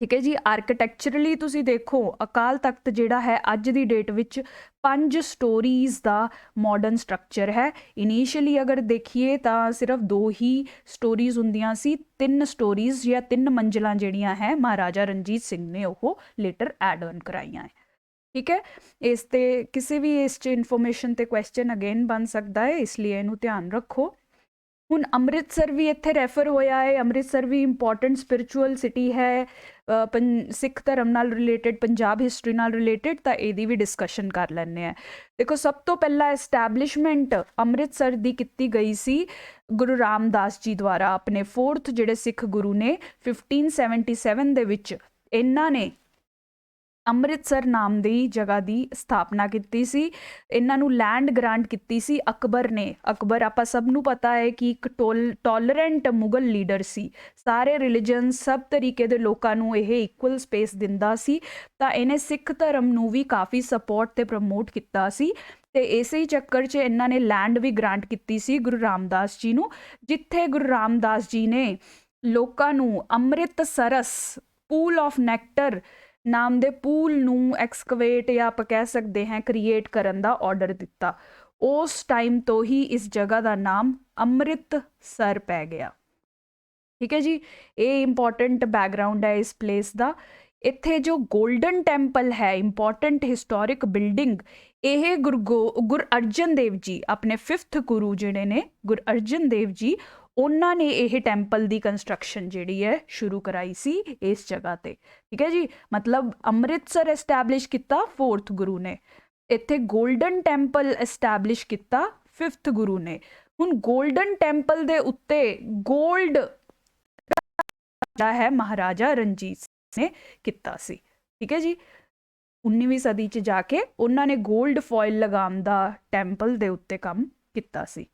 ਠੀਕ ਹੈ ਜੀ, ਆਰਕੀਟੈਕਚਰਲੀ ਤੁਸੀਂ ਦੇਖੋ ਅਕਾਲ ਤਖਤ ਜਿਹੜਾ ਹੈ ਅੱਜ ਦੀ ਡੇਟ ਵਿੱਚ 5 ਸਟੋਰੀਜ਼ ਦਾ ਮਾਡਰਨ ਸਟਰਕਚਰ ਹੈ। ਇਨੀਸ਼ੀਅਲੀ ਅਗਰ ਦੇਖੀਏ ਤਾਂ ਸਿਰਫ 2 ਹੀ ਸਟੋਰੀਜ਼ ਹੁੰਦੀਆਂ ਸੀ। 3 ਸਟੋਰੀਜ਼ ਜਾਂ 3 ਮੰਜ਼ਿਲਾਂ ਜਿਹੜੀਆਂ ਹੈ ਮਹਾਰਾਜਾ ਰਣਜੀਤ ਸਿੰਘ ਨੇ ਉਹ ਲੇਟਰ ਐਡ ਔਨ ਕਰਾਈਆਂ ਹੈ। ਠੀਕ ਹੈ, ਇਸ ਤੇ ਕਿਸੇ ਵੀ ਇਸ 'ਚ ਇਨਫੋਰਮੇਸ਼ਨ ਤੇ ਕੁਐਸਚਨ ਅਗੇਨ ਬਣ ਸਕਦਾ ਹੈ, ਇਸ ਲਈ ਇਹਨੂੰ ਧਿਆਨ ਰੱਖੋ। ਹੁਣ ਅੰਮ੍ਰਿਤਸਰ ਵੀ ਇੱਥੇ ਰੈਫਰ ਹੋਇਆ ਹੈ। ਅੰਮ੍ਰਿਤਸਰ ਵੀ ਇੰਪੋਰਟੈਂਟ ਸਪਿਰਿਚੁਅਲ ਸਿਟੀ ਹੈ, ਸਿੱਖ ਧਰਮ ਨਾਲ ਰਿਲੇਟਡ, ਪੰਜਾਬ ਹਿਸਟਰੀ ਨਾਲ ਰਿਲੇਟਡ, ਤਾਂ ਇਹਦੀ ਵੀ ਡਿਸਕਸ਼ਨ ਕਰ ਲੈਂਦੇ ਹਾਂ। ਦੇਖੋ ਸਭ ਤੋਂ ਪਹਿਲਾਂ ਐਸਟੈਬਲਿਸ਼ਮੈਂਟ ਅੰਮ੍ਰਿਤਸਰ ਦੀ ਕੀਤੀ ਗਈ ਸੀ ਗੁਰੂ ਰਾਮਦਾਸ ਜੀ ਦੁਆਰਾ, ਆਪਣੇ 4th ਜਿਹੜੇ ਸਿੱਖ ਗੁਰੂ ਨੇ। 1577 ਦੇ ਵਿੱਚ ਇਹਨਾਂ ਨੇ ਅੰਮ੍ਰਿਤਸਰ ਨਾਮ ਦੀ ਜਗ੍ਹਾ ਦੀ ਸਥਾਪਨਾ ਕੀਤੀ ਸੀ। ਇਹਨਾਂ ਨੂੰ ਲੈਂਡ ਗ੍ਰਾਂਟ ਕੀਤੀ ਸੀ ਅਕਬਰ ਨੇ। ਅਕਬਰ ਆਪਾਂ ਸਭ ਨੂੰ ਪਤਾ ਹੈ ਕਿ ਇੱਕ ਟੋਲਰੈਂਟ ਮੁਗਲ ਲੀਡਰ ਸੀ, ਸਾਰੇ ਰਿਲੀਜਨ, ਸਭ ਤਰੀਕੇ ਦੇ ਲੋਕਾਂ ਨੂੰ ਇਹ ਇਕੁਅਲ ਸਪੇਸ ਦਿੰਦਾ ਸੀ। ਤਾਂ ਇਹਨੇ ਸਿੱਖ ਧਰਮ ਨੂੰ ਵੀ ਕਾਫੀ ਸਪੋਰਟ ਤੇ ਪ੍ਰਮੋਟ ਕੀਤਾ ਸੀ। ਤੇ ਇਸੇ ਹੀ ਚੱਕਰ 'ਚ ਇਹਨਾਂ ਨੇ ਲੈਂਡ ਵੀ ਗ੍ਰਾਂਟ ਕੀਤੀ ਸੀ ਗੁਰੂ ਰਾਮਦਾਸ ਜੀ ਨੂੰ, ਜਿੱਥੇ ਗੁਰੂ ਰਾਮਦਾਸ ਜੀ ਨੇ ਲੋਕਾਂ ਨੂੰ ਅੰਮ੍ਰਿਤ ਸਰਸ ਪੂਲ ਆਫ ਨੈਕਟਰ ਨਾਮ ਦੇ ਪੂਲ ਨੂੰ ਐਕਸਕਵੇਟ ਜਾਂ ਆਪਾਂ ਕਹਿ ਸਕਦੇ ਹਾਂ ਕ੍ਰੀਏਟ ਕਰਨ ਦਾ ਆਰਡਰ ਦਿੱਤਾ। ਉਸ ਟਾਈਮ ਤੋਂ ਹੀ ਇਸ ਜਗ੍ਹਾ ਦਾ ਨਾਮ ਅੰਮ੍ਰਿਤਸਰ ਪੈ ਗਿਆ। ਠੀਕ ਹੈ ਜੀ, ਇਹ ਇੰਪੋਰਟੈਂਟ ਬੈਕਗਰਾਉਂਡ ਹੈ ਇਸ ਪਲੇਸ ਦਾ। ਇੱਥੇ ਜੋ ਗੋਲਡਨ ਟੈਂਪਲ ਹੈ, ਇੰਪੋਰਟੈਂਟ ਹਿਸਟੋਰਿਕ ਬਿਲਡਿੰਗ, ਇਹ ਗੁਰੂ ਅਰਜਨ ਦੇਵ ਜੀ ਆਪਣੇ 5th ਗੁਰੂ ਜਿਹੜੇ ਨੇ ਗੁਰੂ ਅਰਜਨ ਦੇਵ ਜੀ, ਉਹਨਾਂ ਨੇ ਇਹ ਟੈਂਪਲ ਦੀ ਕੰਸਟਰਕਸ਼ਨ ਜਿਹੜੀ ਹੈ ਸ਼ੁਰੂ ਕਰਾਈ ਸੀ ਇਸ ਜਗ੍ਹਾ ਤੇ। ਠੀਕ ਹੈ ਜੀ, ਮਤਲਬ ਅੰਮ੍ਰਿਤਸਰ ਐਸਟੈਬਲਿਸ਼ ਕੀਤਾ 4th ਗੁਰੂ ਨੇ, ਇੱਥੇ ਗੋਲਡਨ ਟੈਂਪਲ ਐਸਟੈਬਲਿਸ਼ ਕੀਤਾ 5th ਗੁਰੂ ਨੇ। ਹੁਣ ਗੋਲਡਨ ਟੈਂਪਲ ਦੇ ਉੱਤੇ ਗੋਲਡ ਦਾ ਹੈ ਮਹਾਰਾਜਾ ਰਣਜੀਤ ਸਿੰਘ ਨੇ ਕੀਤਾ ਸੀ। ਠੀਕ ਹੈ ਜੀ, 19ਵੀਂ ਸਦੀ 'ਚ ਜਾ ਕੇ ਉਹਨਾਂ ਨੇ ਗੋਲਡ ਫੋਇਲ ਲਗਾਉਣ ਦਾ ਟੈਂਪਲ ਦੇ ਉੱਤੇ ਕੰਮ ਕੀਤਾ ਸੀ।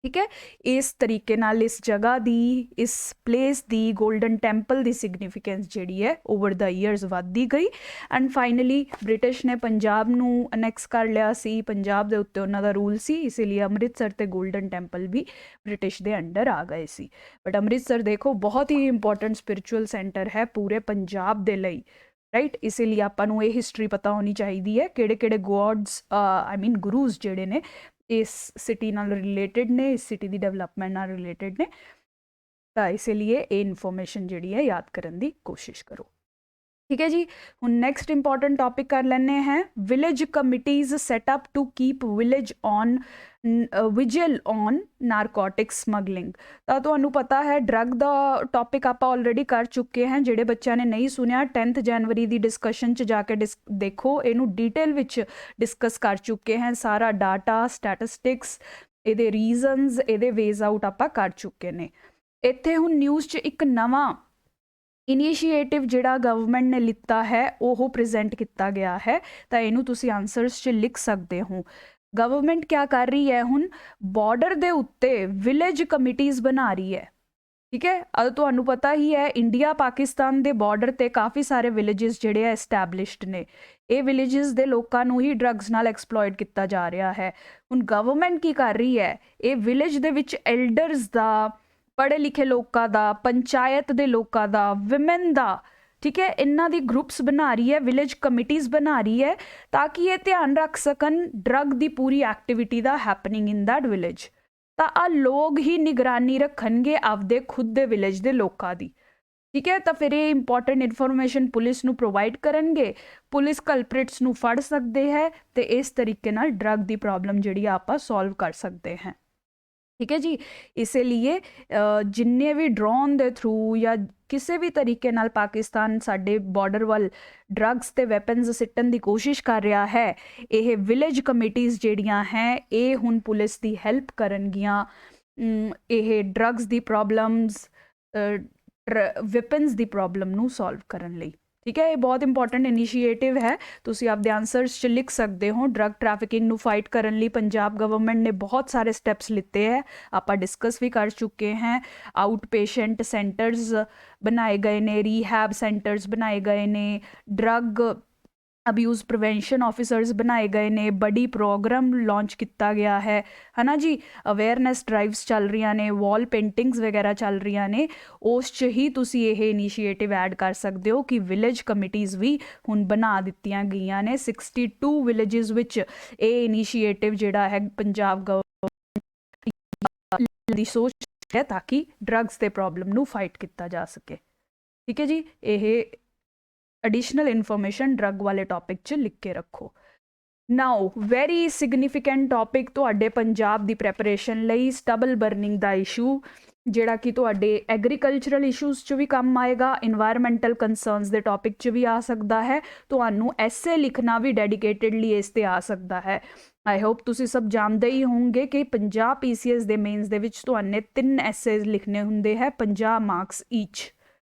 ਠੀਕ ਹੈ, ਇਸ ਤਰੀਕੇ ਨਾਲ ਇਸ ਜਗ੍ਹਾ ਦੀ, ਇਸ ਪਲੇਸ ਦੀ, ਗੋਲਡਨ ਟੈਂਪਲ ਦੀ ਸਿਗਨੀਫਿਕੈਂਸ ਜਿਹੜੀ ਹੈ ਓਵਰ ਦਾ ਈਅਰਸ ਵੱਧਦੀ ਗਈ। ਐਂਡ ਫਾਈਨਲੀ ਬ੍ਰਿਟਿਸ਼ ਨੇ ਪੰਜਾਬ ਨੂੰ ਅਨੈਕਸ ਕਰ ਲਿਆ ਸੀ, ਪੰਜਾਬ ਦੇ ਉੱਤੇ ਉਹਨਾਂ ਦਾ ਰੂਲ ਸੀ, ਇਸ ਲਈ ਅੰਮ੍ਰਿਤਸਰ ਤੇ ਗੋਲਡਨ ਟੈਂਪਲ ਵੀ ਬ੍ਰਿਟਿਸ਼ ਦੇ ਅੰਡਰ ਆ ਗਏ ਸੀ। ਬਟ ਅੰਮ੍ਰਿਤਸਰ ਦੇਖੋ ਬਹੁਤ ਹੀ ਇੰਪੋਰਟੈਂਟ ਸਪਿਰਿਚੁਅਲ ਸੈਂਟਰ ਹੈ ਪੂਰੇ ਪੰਜਾਬ ਦੇ ਲਈ, ਰਾਈਟ। ਇਸ ਲਈ ਆਪਾਂ ਨੂੰ ਇਹ ਹਿਸਟਰੀ ਪਤਾ ਹੋਣੀ ਚਾਹੀਦੀ ਹੈ, ਕਿਹੜੇ ਕਿਹੜੇ ਗੋਡਸ ਗੁਰੂਜ਼ ਜਿਹੜੇ ਨੇ ਇਸ ਸਿਟੀ ਨਾਲ ਰਿਲੇਟਡ ਨੇ, ਇਸ ਸਿਟੀ ਦੀ ਡਿਵੈਲਪਮੈਂਟ ਨਾਲ ਰਿਲੇਟਡ ਨੇ। ਤਾਂ ਇਸ ਲਈ ਇਹ ਇਨਫੋਰਮੇਸ਼ਨ ਜਿਹੜੀ ਹੈ ਯਾਦ ਕਰਨ ਦੀ ਕੋਸ਼ਿਸ਼ ਕਰੋ। ਠੀਕ ਹੈ ਜੀ, ਹੁਣ ਨੈਕਸਟ ਇੰਪੋਰਟੈਂਟ ਟੌਪਿਕ ਕਰ ਲੈਂਦੇ हैं, village committees set up to keep village on vigil on narcotic smuggling. ਤਾਂ ਤੁਹਾਨੂੰ ਪਤਾ ਹੈ ਡਰੱਗ ਦਾ ਟੌਪਿਕ ਆਪਾਂ ਆਲਰੇਡੀ ਕਰ ਚੁੱਕੇ ਹਾਂ। ਜਿਹੜੇ ਬੱਚਿਆਂ ਨੇ ਨਹੀਂ ਸੁਣਿਆ 10th ਜਨਵਰੀ ਦੀ ਡਿਸਕਸ਼ਨ 'ਚ ਜਾ ਕੇ ਦੇਖੋ, ਇਹਨੂੰ ਡੀਟੇਲ ਵਿੱਚ ਡਿਸਕਸ ਕਰ ਚੁੱਕੇ ਹਾਂ। ਸਾਰਾ ਡਾਟਾ, ਸਟੈਟਿਸਟਿਕਸ, ਇਹਦੇ ਰੀਜ਼ਨਸ, ਇਹਦੇ ਵੇਜ਼ ਆਊਟ ਆਪਾਂ ਕਰ ਚੁੱਕੇ ਨੇ। ਇੱਥੇ ਹੁਣ ਨਿਊਜ਼ 'ਚ ਇੱਕ ਨਵਾਂ ਇਨੀਸ਼ੀਏਟਿਵ ਜਿਹੜਾ ਗਵਰਨਮੈਂਟ ਨੇ ਲਿੱਤਾ ਹੈ ਉਹ ਪ੍ਰੈਜ਼ੈਂਟ ਕੀਤਾ ਗਿਆ ਹੈ। ਤਾਂ ਇਹਨੂੰ ਤੁਸੀਂ ਆਨਸਰਸ 'ਚ ਲਿਖ ਸਕਦੇ ਹੋ। ਗਵਰਨਮੈਂਟ ਕਿਆ ਕਰ ਰਹੀ ਹੈ, ਹੁਣ ਬਾਰਡਰ ਦੇ ਉੱਤੇ ਵਿਲੇਜ ਕਮੇਟੀਜ਼ ਬਣਾ ਰਹੀ ਹੈ। ਠੀਕ ਹੈ, ਤੁਹਾਨੂੰ ਪਤਾ ਹੀ ਹੈ ਇੰਡੀਆ ਪਾਕਿਸਤਾਨ ਦੇ ਬਾਰਡਰ ਤੇ ਕਾਫੀ ਸਾਰੇ ਵਿਲੇजेस ਜਿਹੜੇ ਆ ਐਸਟੈਬਲਿਸ਼ਡ ਨੇ। ਇਹ ਵਿਲੇजेस ਦੇ ਲੋਕਾਂ ਨੂੰ ਹੀ ਡਰੱਗਸ ਨਾਲ ਐਕਸਪਲੋਇਟ ਕੀਤਾ ਜਾ ਰਿਹਾ ਹੈ। ਹੁਣ ਗਵਰਨਮੈਂਟ ਕੀ ਕਰ ਰਹੀ ਹੈ, ਇਹ ਵਿਲੇਜ ਦੇ ਵਿੱਚ ਐਲਡਰਸ ਦਾ, ਪੜ੍ਹੇ ਲਿਖੇ ਲੋਕਾਂ ਦਾ, ਪੰਚਾਇਤ ਦੇ ਲੋਕਾਂ ਦਾ, ਵਿਮਨ ਦਾ, ਠੀਕ ਹੈ, ਇਹਨਾਂ ਦੀ ਗਰੁੱਪਸ ਬਣਾ ਰਹੀ ਹੈ, ਵਿਲੇਜ ਕਮੇਟੀਜ਼ ਬਣਾ ਰਹੀ ਹੈ, ਤਾਂ ਕਿ ਇਹ ਧਿਆਨ ਰੱਖ ਸਕਣ ਡਰੱਗ ਦੀ ਪੂਰੀ ਐਕਟੀਵਿਟੀ ਦਾ ਹੈਪਨਿੰਗ ਇਨ ਦੈਟ ਵਿਲੇਜ। ਤਾਂ ਆ ਲੋਕ ਹੀ ਨਿਗਰਾਨੀ ਰੱਖਣਗੇ ਆਪਦੇ ਖੁਦ ਦੇ ਵਿਲੇਜ ਦੇ ਲੋਕਾਂ ਦੀ। ਠੀਕ ਹੈ, ਤਾਂ ਫਿਰ ਇਹ ਇੰਪੋਰਟੈਂਟ ਇਨਫੋਰਮੇਸ਼ਨ ਪੁਲਿਸ ਨੂੰ ਪ੍ਰੋਵਾਈਡ ਕਰਨਗੇ, ਪੁਲਿਸ ਕਲਪ੍ਰਿਟਸ ਨੂੰ ਫੜ ਸਕਦੇ ਹੈ, ਤੇ ਇਸ ਤਰੀਕੇ ਨਾਲ ਡਰੱਗ ਦੀ ਪ੍ਰੋਬਲਮ ਜਿਹੜੀ ਆਪਾਂ ਸੋਲਵ ਕਰ ਸਕਦੇ ਹਾਂ। ਠੀਕ ਹੈ ਜੀ, ਇਸੇ ਲਈ ਜਿੰਨੇ ਵੀ ਡਰੋਨ ਦੇ ਥਰੂ ਜਾਂ ਕਿਸੇ ਵੀ ਤਰੀਕੇ ਨਾਲ ਪਾਕਿਸਤਾਨ ਸਾਡੇ ਬਾਰਡਰ ਵੱਲ ਡਰੱਗਸ ਤੇ ਵੈਪਨਸ ਸਿੱਟਣ ਦੀ ਕੋਸ਼ਿਸ਼ ਕਰ ਰਿਹਾ ਹੈ, ਇਹ ਵਿਲੇਜ ਕਮੇਟੀਜ਼ ਜਿਹੜੀਆਂ ਹੈ ਇਹ ਹੁਣ ਪੁਲਿਸ ਦੀ ਹੈਲਪ ਕਰਨਗੀਆਂ ਇਹ ਡਰੱਗਸ ਦੀ ਪ੍ਰੋਬਲਮਸ, ਵੈਪਨਸ ਦੀ ਪ੍ਰੋਬਲਮ ਨੂੰ ਸੋਲਵ ਕਰਨ ਲਈ। ਠੀਕ ਹੈ, ਇਹ ਬਹੁਤ ਇੰਪੋਰਟੈਂਟ ਇਨੀਸ਼ੀਏਟਿਵ ਹੈ, ਤੁਸੀਂ ਆਪਦੇ ਆਨਸਰਸ 'ਚ ਲਿਖ ਸਕਦੇ ਹੋ। ਡਰੱਗ ਟ੍ਰੈਫਿਕਿੰਗ ਨੂੰ ਫਾਈਟ ਕਰਨ ਲਈ ਪੰਜਾਬ ਗਵਰਨਮੈਂਟ ਨੇ ਬਹੁਤ ਸਾਰੇ ਸਟੈਪਸ ਲਿੱਤੇ ਹੈ, ਆਪਾਂ ਡਿਸਕਸ ਵੀ ਕਰ ਚੁੱਕੇ ਹਾਂ। ਆਊਟ ਪੇਸ਼ੈਂਟ ਸੈਂਟਰਸ ਬਣਾਏ ਗਏ ਨੇ, ਰੀਹੈਬ ਸੈਂਟਰਸ ਬਣਾਏ ਗਏ ਨੇ, ਡਰੱਗ ਅਬਿਊਜ਼ ਪ੍ਰੀਵੈਂਸ਼ਨ ਆਫਿਸਰਸ ਬਣਾਏ ਗਏ ਨੇ, ਬੜੀ ਪ੍ਰੋਗਰਾਮ ਲਾਂਚ ਕੀਤਾ ਗਿਆ ਹੈ ਨਾ ਜੀ, ਅਵੇਅਰਨੈਸ ਡਰਾਈਵਸ ਚੱਲ ਰਹੀਆਂ ਨੇ, ਵਾਲ ਪੇਂਟਿੰਗਸ ਵਗੈਰਾ ਚੱਲ ਰਹੀਆਂ ਨੇ। ਉਸ 'ਚ ਹੀ ਤੁਸੀਂ ਇਹ ਇਨੀਸ਼ੀਏਟਿਵ ਐਡ ਕਰ ਸਕਦੇ ਹੋ ਕਿ ਵਿਲੇਜ ਕਮੇਟੀਜ਼ ਵੀ ਹੁਣ ਬਣਾ ਦਿੱਤੀਆਂ ਗਈਆਂ ਨੇ। 62 ਵਿਲੇजेस ਵਿੱਚ ਇਹ ਇਨੀਸ਼ੀਏਟਿਵ ਜਿਹੜਾ ਹੈ ਪੰਜਾਬ ਗਵਰਨਮੈਂਟ ਦੀ ਸੋਚ ਹੈ ਤਾਂ ਕਿ ਡਰੱਗਸ ਦੇ ਪ੍ਰੋਬਲਮ ਨੂੰ ਫਾਈਟ ਕੀਤਾ ਜਾ ਸਕੇ। ਠੀਕ ਹੈ ਜੀ, ਇਹ ਐਡੀਸ਼ਨਲ ਇਨਫੋਰਮੇਸ਼ਨ ਡਰੱਗ ਵਾਲੇ ਟੌਪਿਕ 'ਚ ਲਿਖ ਕੇ ਰੱਖੋ। ਨਾਓ ਵੈਰੀ ਸਿਗਨੀਫਿਕੈਂਟ ਟੌਪਿਕ ਤੁਹਾਡੇ ਪੰਜਾਬ ਦੀ ਪ੍ਰੈਪਰੇਸ਼ਨ ਲਈ, ਸਟਬਲ ਬਰਨਿੰਗ ਦਾ ਇਸ਼ੂ, ਜਿਹੜਾ ਕਿ ਤੁਹਾਡੇ ਐਗਰੀਕਲਚਰਲ ਇਸ਼ੂਜ਼ 'ਚ ਵੀ ਕੰਮ ਆਏਗਾ, ਇਨਵਾਇਰਮੈਂਟਲ ਕੰਸਰਨਸ ਦੇ ਟੌਪਿਕ 'ਚ ਵੀ ਆ ਸਕਦਾ ਹੈ, ਤੁਹਾਨੂੰ ਐਸੇ ਲਿਖਣਾ ਵੀ ਡੈਡੀਕੇਟਡਲੀ ਇਸ 'ਤੇ ਆ ਸਕਦਾ ਹੈ। ਆਈ ਹੋਪ ਤੁਸੀਂ ਸਭ ਜਾਣਦੇ ਹੀ ਹੋਣਗੇ ਕਿ ਪੰਜਾਬ PCS ਦੇ ਮੇਨਸ ਦੇ ਵਿੱਚ ਤੁਹਾਨੂੰ 3 ਐਸੇਜ਼ ਲਿਖਣੇ ਹੁੰਦੇ ਹੈ, 50 ਮਾਰਕਸ ਈਚ।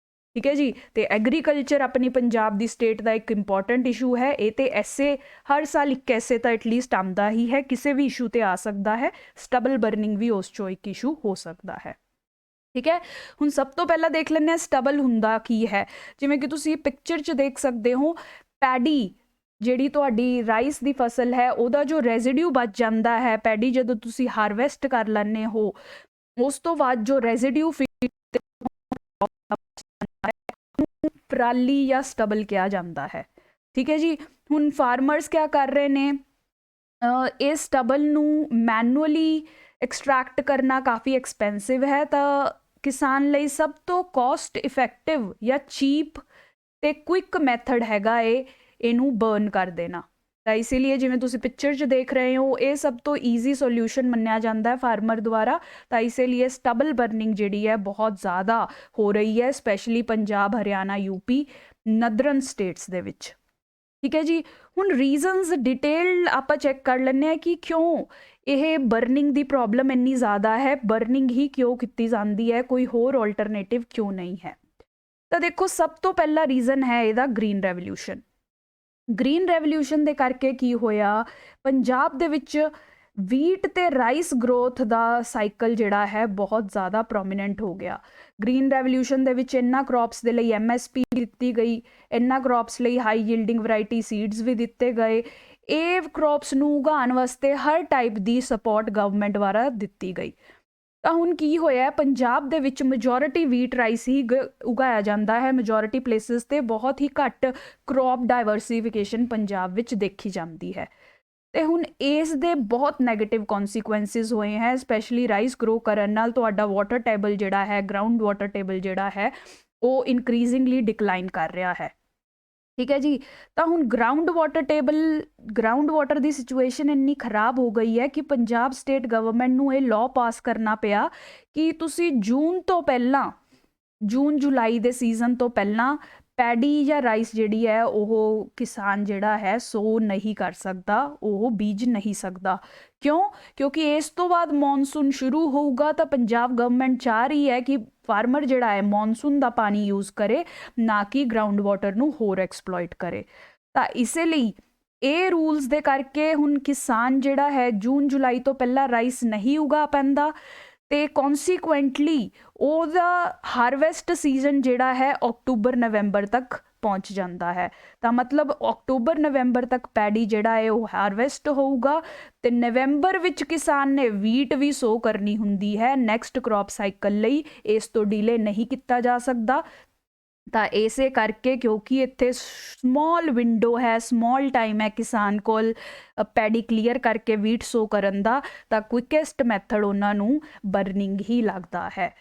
ਠੀਕ ਹੈ ਜੀ, ਤੇ ਐਗਰੀਕਲਚਰ ਆਪਣੀ ਪੰਜਾਬ ਦੀ ਸਟੇਟ ਦਾ ਇੱਕ ਇੰਪੋਰਟੈਂਟ ਇਸ਼ੂ ਹੈ। ਇਹ ਤੇ ਐਸੇ ਹਰ ਸਾਲ ਇੱਕ ਐਸੇ ਤਾਂ ਐਟਲੀਸਟ ਆਉਂਦਾ ਹੀ ਹੈ, ਕਿਸੇ ਵੀ ਇਸ਼ੂ ਤੇ ਆ ਸਕਦਾ ਹੈ। ਸਟਬਲ ਬਰਨਿੰਗ ਵੀ ਉਸ 'ਚੋਂ ਇੱਕ ਇਸ਼ੂ ਹੋ ਸਕਦਾ ਹੈ। ਠੀਕ ਹੈ, ਹੁਣ ਸਭ ਤੋਂ ਪਹਿਲਾਂ ਦੇਖ ਲੈਂਦੇ ਹਾਂ ਸਟਬਲ ਹੁੰਦਾ ਕੀ ਹੈ। ਜਿਵੇਂ ਕਿ ਤੁਸੀਂ ਪਿਕਚਰ 'ਚ ਦੇਖ ਸਕਦੇ ਹੋ, ਪੈਡੀ ਜਿਹੜੀ ਤੁਹਾਡੀ ਰਾਈਸ ਦੀ ਫਸਲ ਹੈ ਉਹਦਾ ਜੋ ਰੈਜ਼ੀਡਿਊ ਬਚ ਜਾਂਦਾ ਹੈ, ਪੈਡੀ ਜਦੋਂ ਤੁਸੀਂ ਹਾਰਵੈਸਟ ਕਰ ਲੈਂਦੇ ਹੋ ਉਸ ਤੋਂ ਬਾਅਦ ਜੋ ਰੈਜ਼ੀਡਿਊ ਪਰਾਲੀ ਜਾਂ ਸਟਬਲ ਕਿਹਾ ਜਾਂਦਾ ਹੈ। ਠੀਕ ਹੈ ਜੀ। ਹੁਣ ਫਾਰਮਰਸ ਕਿਆ ਕਰ ਰਹੇ ਨੇ, ਇਹ ਸਟਬਲ ਨੂੰ ਮੈਨੂਅਲੀ ਐਕਸਟਰੈਕਟ ਕਰਨਾ ਕਾਫੀ ਐਕਸਪੈਂਸਿਵ ਹੈ, ਤਾਂ ਕਿਸਾਨ ਲਈ ਸਭ ਤੋਂ ਕੋਸਟ ਇਫੈਕਟਿਵ ਜਾਂ ਚੀਪ ਤੇ ਕੁਇਕ ਮੈਥਡ ਹੈਗਾ ਇਹਨੂੰ ਬਰਨ ਕਰ ਦੇਣਾ। ਤਾਂ ਇਸੇ ਲਈ ਜਿਵੇਂ ਤੁਸੀਂ ਪਿਕਚਰ 'ਚ ਦੇਖ ਰਹੇ ਹੋ ਇਹ ਸਭ ਤੋਂ ਈਜ਼ੀ ਸੋਲਿਊਸ਼ਨ ਮੰਨਿਆ ਜਾਂਦਾ ਹੈ ਫਾਰਮਰ ਦੁਆਰਾ। ਤਾਂ ਇਸੇ ਲਈ ਸਟਬਲ ਬਰਨਿੰਗ ਜਿਹੜੀ ਹੈ ਬਹੁਤ ਜ਼ਿਆਦਾ ਹੋ ਰਹੀ ਹੈ, specially Punjab, Haryana, UP, northern states ਦੇ ਵਿੱਚ। ਠੀਕ ਹੈ ਜੀ। ਹੁਣ ਰੀਜ਼ਨਸ ਡਿਟੇਲ ਆਪਾਂ ਚੈੱਕ ਕਰ ਲੈਂਦੇ ਹਾਂ ਕਿ ਕਿਉਂ ਇਹ ਬਰਨਿੰਗ ਦੀ ਪ੍ਰੋਬਲਮ ਇੰਨੀ ਜ਼ਿਆਦਾ ਹੈ, ਬਰਨਿੰਗ ਹੀ ਕਿਉਂ ਕੀਤੀ ਜਾਂਦੀ ਹੈ, ਕੋਈ ਹੋਰ ਆਲਟਰਨੇਟਿਵ ਕਿਉਂ ਨਹੀਂ ਹੈ। ਤਾਂ ਦੇਖੋ ਸਭ ਤੋਂ ਪਹਿਲਾ ਰੀਜ਼ਨ ਹੈ ਇਹਦਾ ਗ੍ਰੀਨ ਰੈਵੋਲਿਊਸ਼ਨ। ਗ੍ਰੀਨ ਰੈਵੋਲਿਊਸ਼ਨ ਦੇ ਕਰਕੇ ਕੀ ਹੋਇਆ, ਪੰਜਾਬ ਦੇ ਵਿੱਚ ਵੀਟ ਤੇ ਰਾਈਸ ਗਰੋਥ ਦਾ ਸਾਈਕਲ ਜਿਹੜਾ ਹੈ ਬਹੁਤ ਜ਼ਿਆਦਾ ਪ੍ਰੋਮੀਨੈਂਟ ਹੋ ਗਿਆ। ਗ੍ਰੀਨ ਰੈਵੋਲਿਊਸ਼ਨ ਦੇ ਵਿੱਚ ਇਹਨਾਂ ਕ੍ਰੌਪਸ ਦੇ ਲਈ MSP ਦਿੱਤੀ ਗਈ, ਇਹਨਾਂ ਕ੍ਰੌਪਸ ਲਈ ਹਾਈ ਯੀਲਡਿੰਗ ਵੈਰਾਈਟੀ ਸੀਡਸ ਵੀ ਦਿੱਤੇ ਗਏ। ਇਹ ਕ੍ਰੌਪਸ ਨੂੰ ਉਗਾਉਣ ਵਾਸਤੇ ਹਰ ਟਾਈਪ ਦੀ ਸਪੋਰਟ ਗਵਰਨਮੈਂਟ ਦੁਆਰਾ ਦਿੱਤੀ ਗਈ। ਤਾਂ ਹੁਣ ਕੀ ਹੋਇਆ, ਪੰਜਾਬ ਦੇ ਵਿੱਚ ਮੈਜੋਰਿਟੀ ਵੀਟ ਰਾਈਸ ਹੀ ਉਗਾਇਆ ਜਾਂਦਾ ਹੈ, ਮੈਜੋਰਿਟੀ ਪਲੇਸਿਸ ਤੇ ਬਹੁਤ ਹੀ ਘੱਟ ਕ੍ਰੌਪ ਡਾਇਵਰਸੀਫਿਕੇਸ਼ਨ ਪੰਜਾਬ ਵਿੱਚ ਦੇਖੀ ਜਾਂਦੀ ਹੈ। ਤੇ ਹੁਣ ਇਸ ਦੇ ਬਹੁਤ ਨੈਗੇਟਿਵ ਕੌਨਸੀਕੁਐਂਸਿਸ ਹੋਏ ਹੈ, ਸਪੈਸ਼ਲੀ ਰਾਈਸ ਗਰੋ ਕਰਨ ਨਾਲ ਤੁਹਾਡਾ ਵਾਟਰ ਟੇਬਲ ਜਿਹੜਾ ਹੈ, ਗਰਾਊਂਡ ਵਾਟਰ ਟੇਬਲ ਜਿਹੜਾ ਹੈ ਉਹ ਇਨਕਰੀਜ਼ਿੰਗਲੀ ਡਿਕਲਾਈਨ ਕਰ ਰਿਹਾ ਹੈ। ਠੀਕ ਹੈ ਜੀ। ਤਾਂ ਹੁਣ ਗਰਾਊਂਡ ਵਾਟਰ ਦੀ ਸਿਚੁਏਸ਼ਨ ਇੰਨੀ ਖਰਾਬ ਹੋ ਗਈ ਹੈ ਕਿ ਪੰਜਾਬ ਸਟੇਟ ਗਵਰਨਮੈਂਟ ਨੂੰ ਇਹ ਲਾਅ ਪਾਸ ਕਰਨਾ ਪਿਆ ਕਿ ਤੁਸੀਂ ਜੂਨ ਜੁਲਾਈ ਦੇ ਸੀਜ਼ਨ ਤੋਂ ਪਹਿਲਾਂ ਪੈਡੀ ਜਾਂ ਰਾਈਸ ਜਿਹੜੀ ਹੈ ਉਹ ਕਿਸਾਨ ਜਿਹੜਾ ਹੈ ਸੋ ਨਹੀਂ ਕਰ ਸਕਦਾ, ਉਹ ਬੀਜ ਨਹੀਂ ਸਕਦਾ। ਕਿਉਂਕਿ ਇਸ ਤੋਂ ਬਾਅਦ ਮੌਨਸੂਨ ਸ਼ੁਰੂ ਹੋਊਗਾ ਤਾਂ ਪੰਜਾਬ ਗਵਰਨਮੈਂਟ ਚਾਹ ਰਹੀ ਹੈ ਕਿ ਫਾਰਮਰ ਜਿਹੜਾ ਹੈ ਮੌਨਸੂਨ ਦਾ ਪਾਣੀ ਯੂਜ਼ ਕਰੇ, ਨਾ ਕਿ ਗਰਾਊਂਡ ਵਾਟਰ ਨੂੰ ਹੋਰ ਐਕਸਪਲੋਇਟ ਕਰੇ। ਤਾਂ ਇਸੇ ਲਈ ਇਹ ਰੂਲਸ ਦੇ ਕਰਕੇ ਹੁਣ ਕਿਸਾਨ ਜਿਹੜਾ ਹੈ ਜੂਨ ਜੁਲਾਈ ਤੋਂ ਪਹਿਲਾਂ ਰਾਈਸ ਨਹੀਂ ਉਗਾ ਪੈਂਦਾ ਤੇ ਕੌਨਸੀਕੁਐਂਟਲੀ ਉਹਦਾ ਹਾਰਵੈਸਟ ਸੀਜ਼ਨ ਜਿਹੜਾ ਹੈ ਅਕਤੂਬਰ ਨਵੰਬਰ ਤੱਕ ਪਹੁੰਚ ਜਾਂਦਾ ਹੈ। ਤਾਂ ਮਤਲਬ ਅਕਤੂਬਰ ਨਵੰਬਰ ਤੱਕ ਪੈਡੀ ਜਿਹੜਾ ਹੈ ਉਹ ਹਾਰਵੈਸਟ ਹੋਊਗਾ ਤੇ ਨਵੰਬਰ ਵਿੱਚ ਕਿਸਾਨ ਨੇ ਵੀਟ ਵੀ ਸੋ ਕਰਨੀ ਹੁੰਦੀ ਹੈ ਨੈਕਸਟ ਕ੍ਰੌਪ ਸਾਈਕਲ ਲਈ, ਇਸ ਤੋਂ ਡੀਲੇ ਨਹੀਂ ਕੀਤਾ ਜਾ ਸਕਦਾ। ਤਾਂ ਇਸੇ ਕਰਕੇ ਕਿਉਂਕਿ ਇੱਥੇ ਸਮੌਲ ਵਿੰਡੋ ਹੈ, ਸਮੌਲ ਟਾਈਮ ਹੈ ਕਿਸਾਨ ਕੋਲ ਪੈਡੀ ਕਲੀਅਰ ਕਰਕੇ ਵੀਟ ਸੋ ਕਰਨ ਦਾ, ਤਾਂ ਕੁਇਕੈਸਟ ਮੈਥਡ ਉਹਨਾਂ ਨੂੰ ਬਰਨਿੰਗ ਹੀ ਲੱਗਦਾ ਹੈ।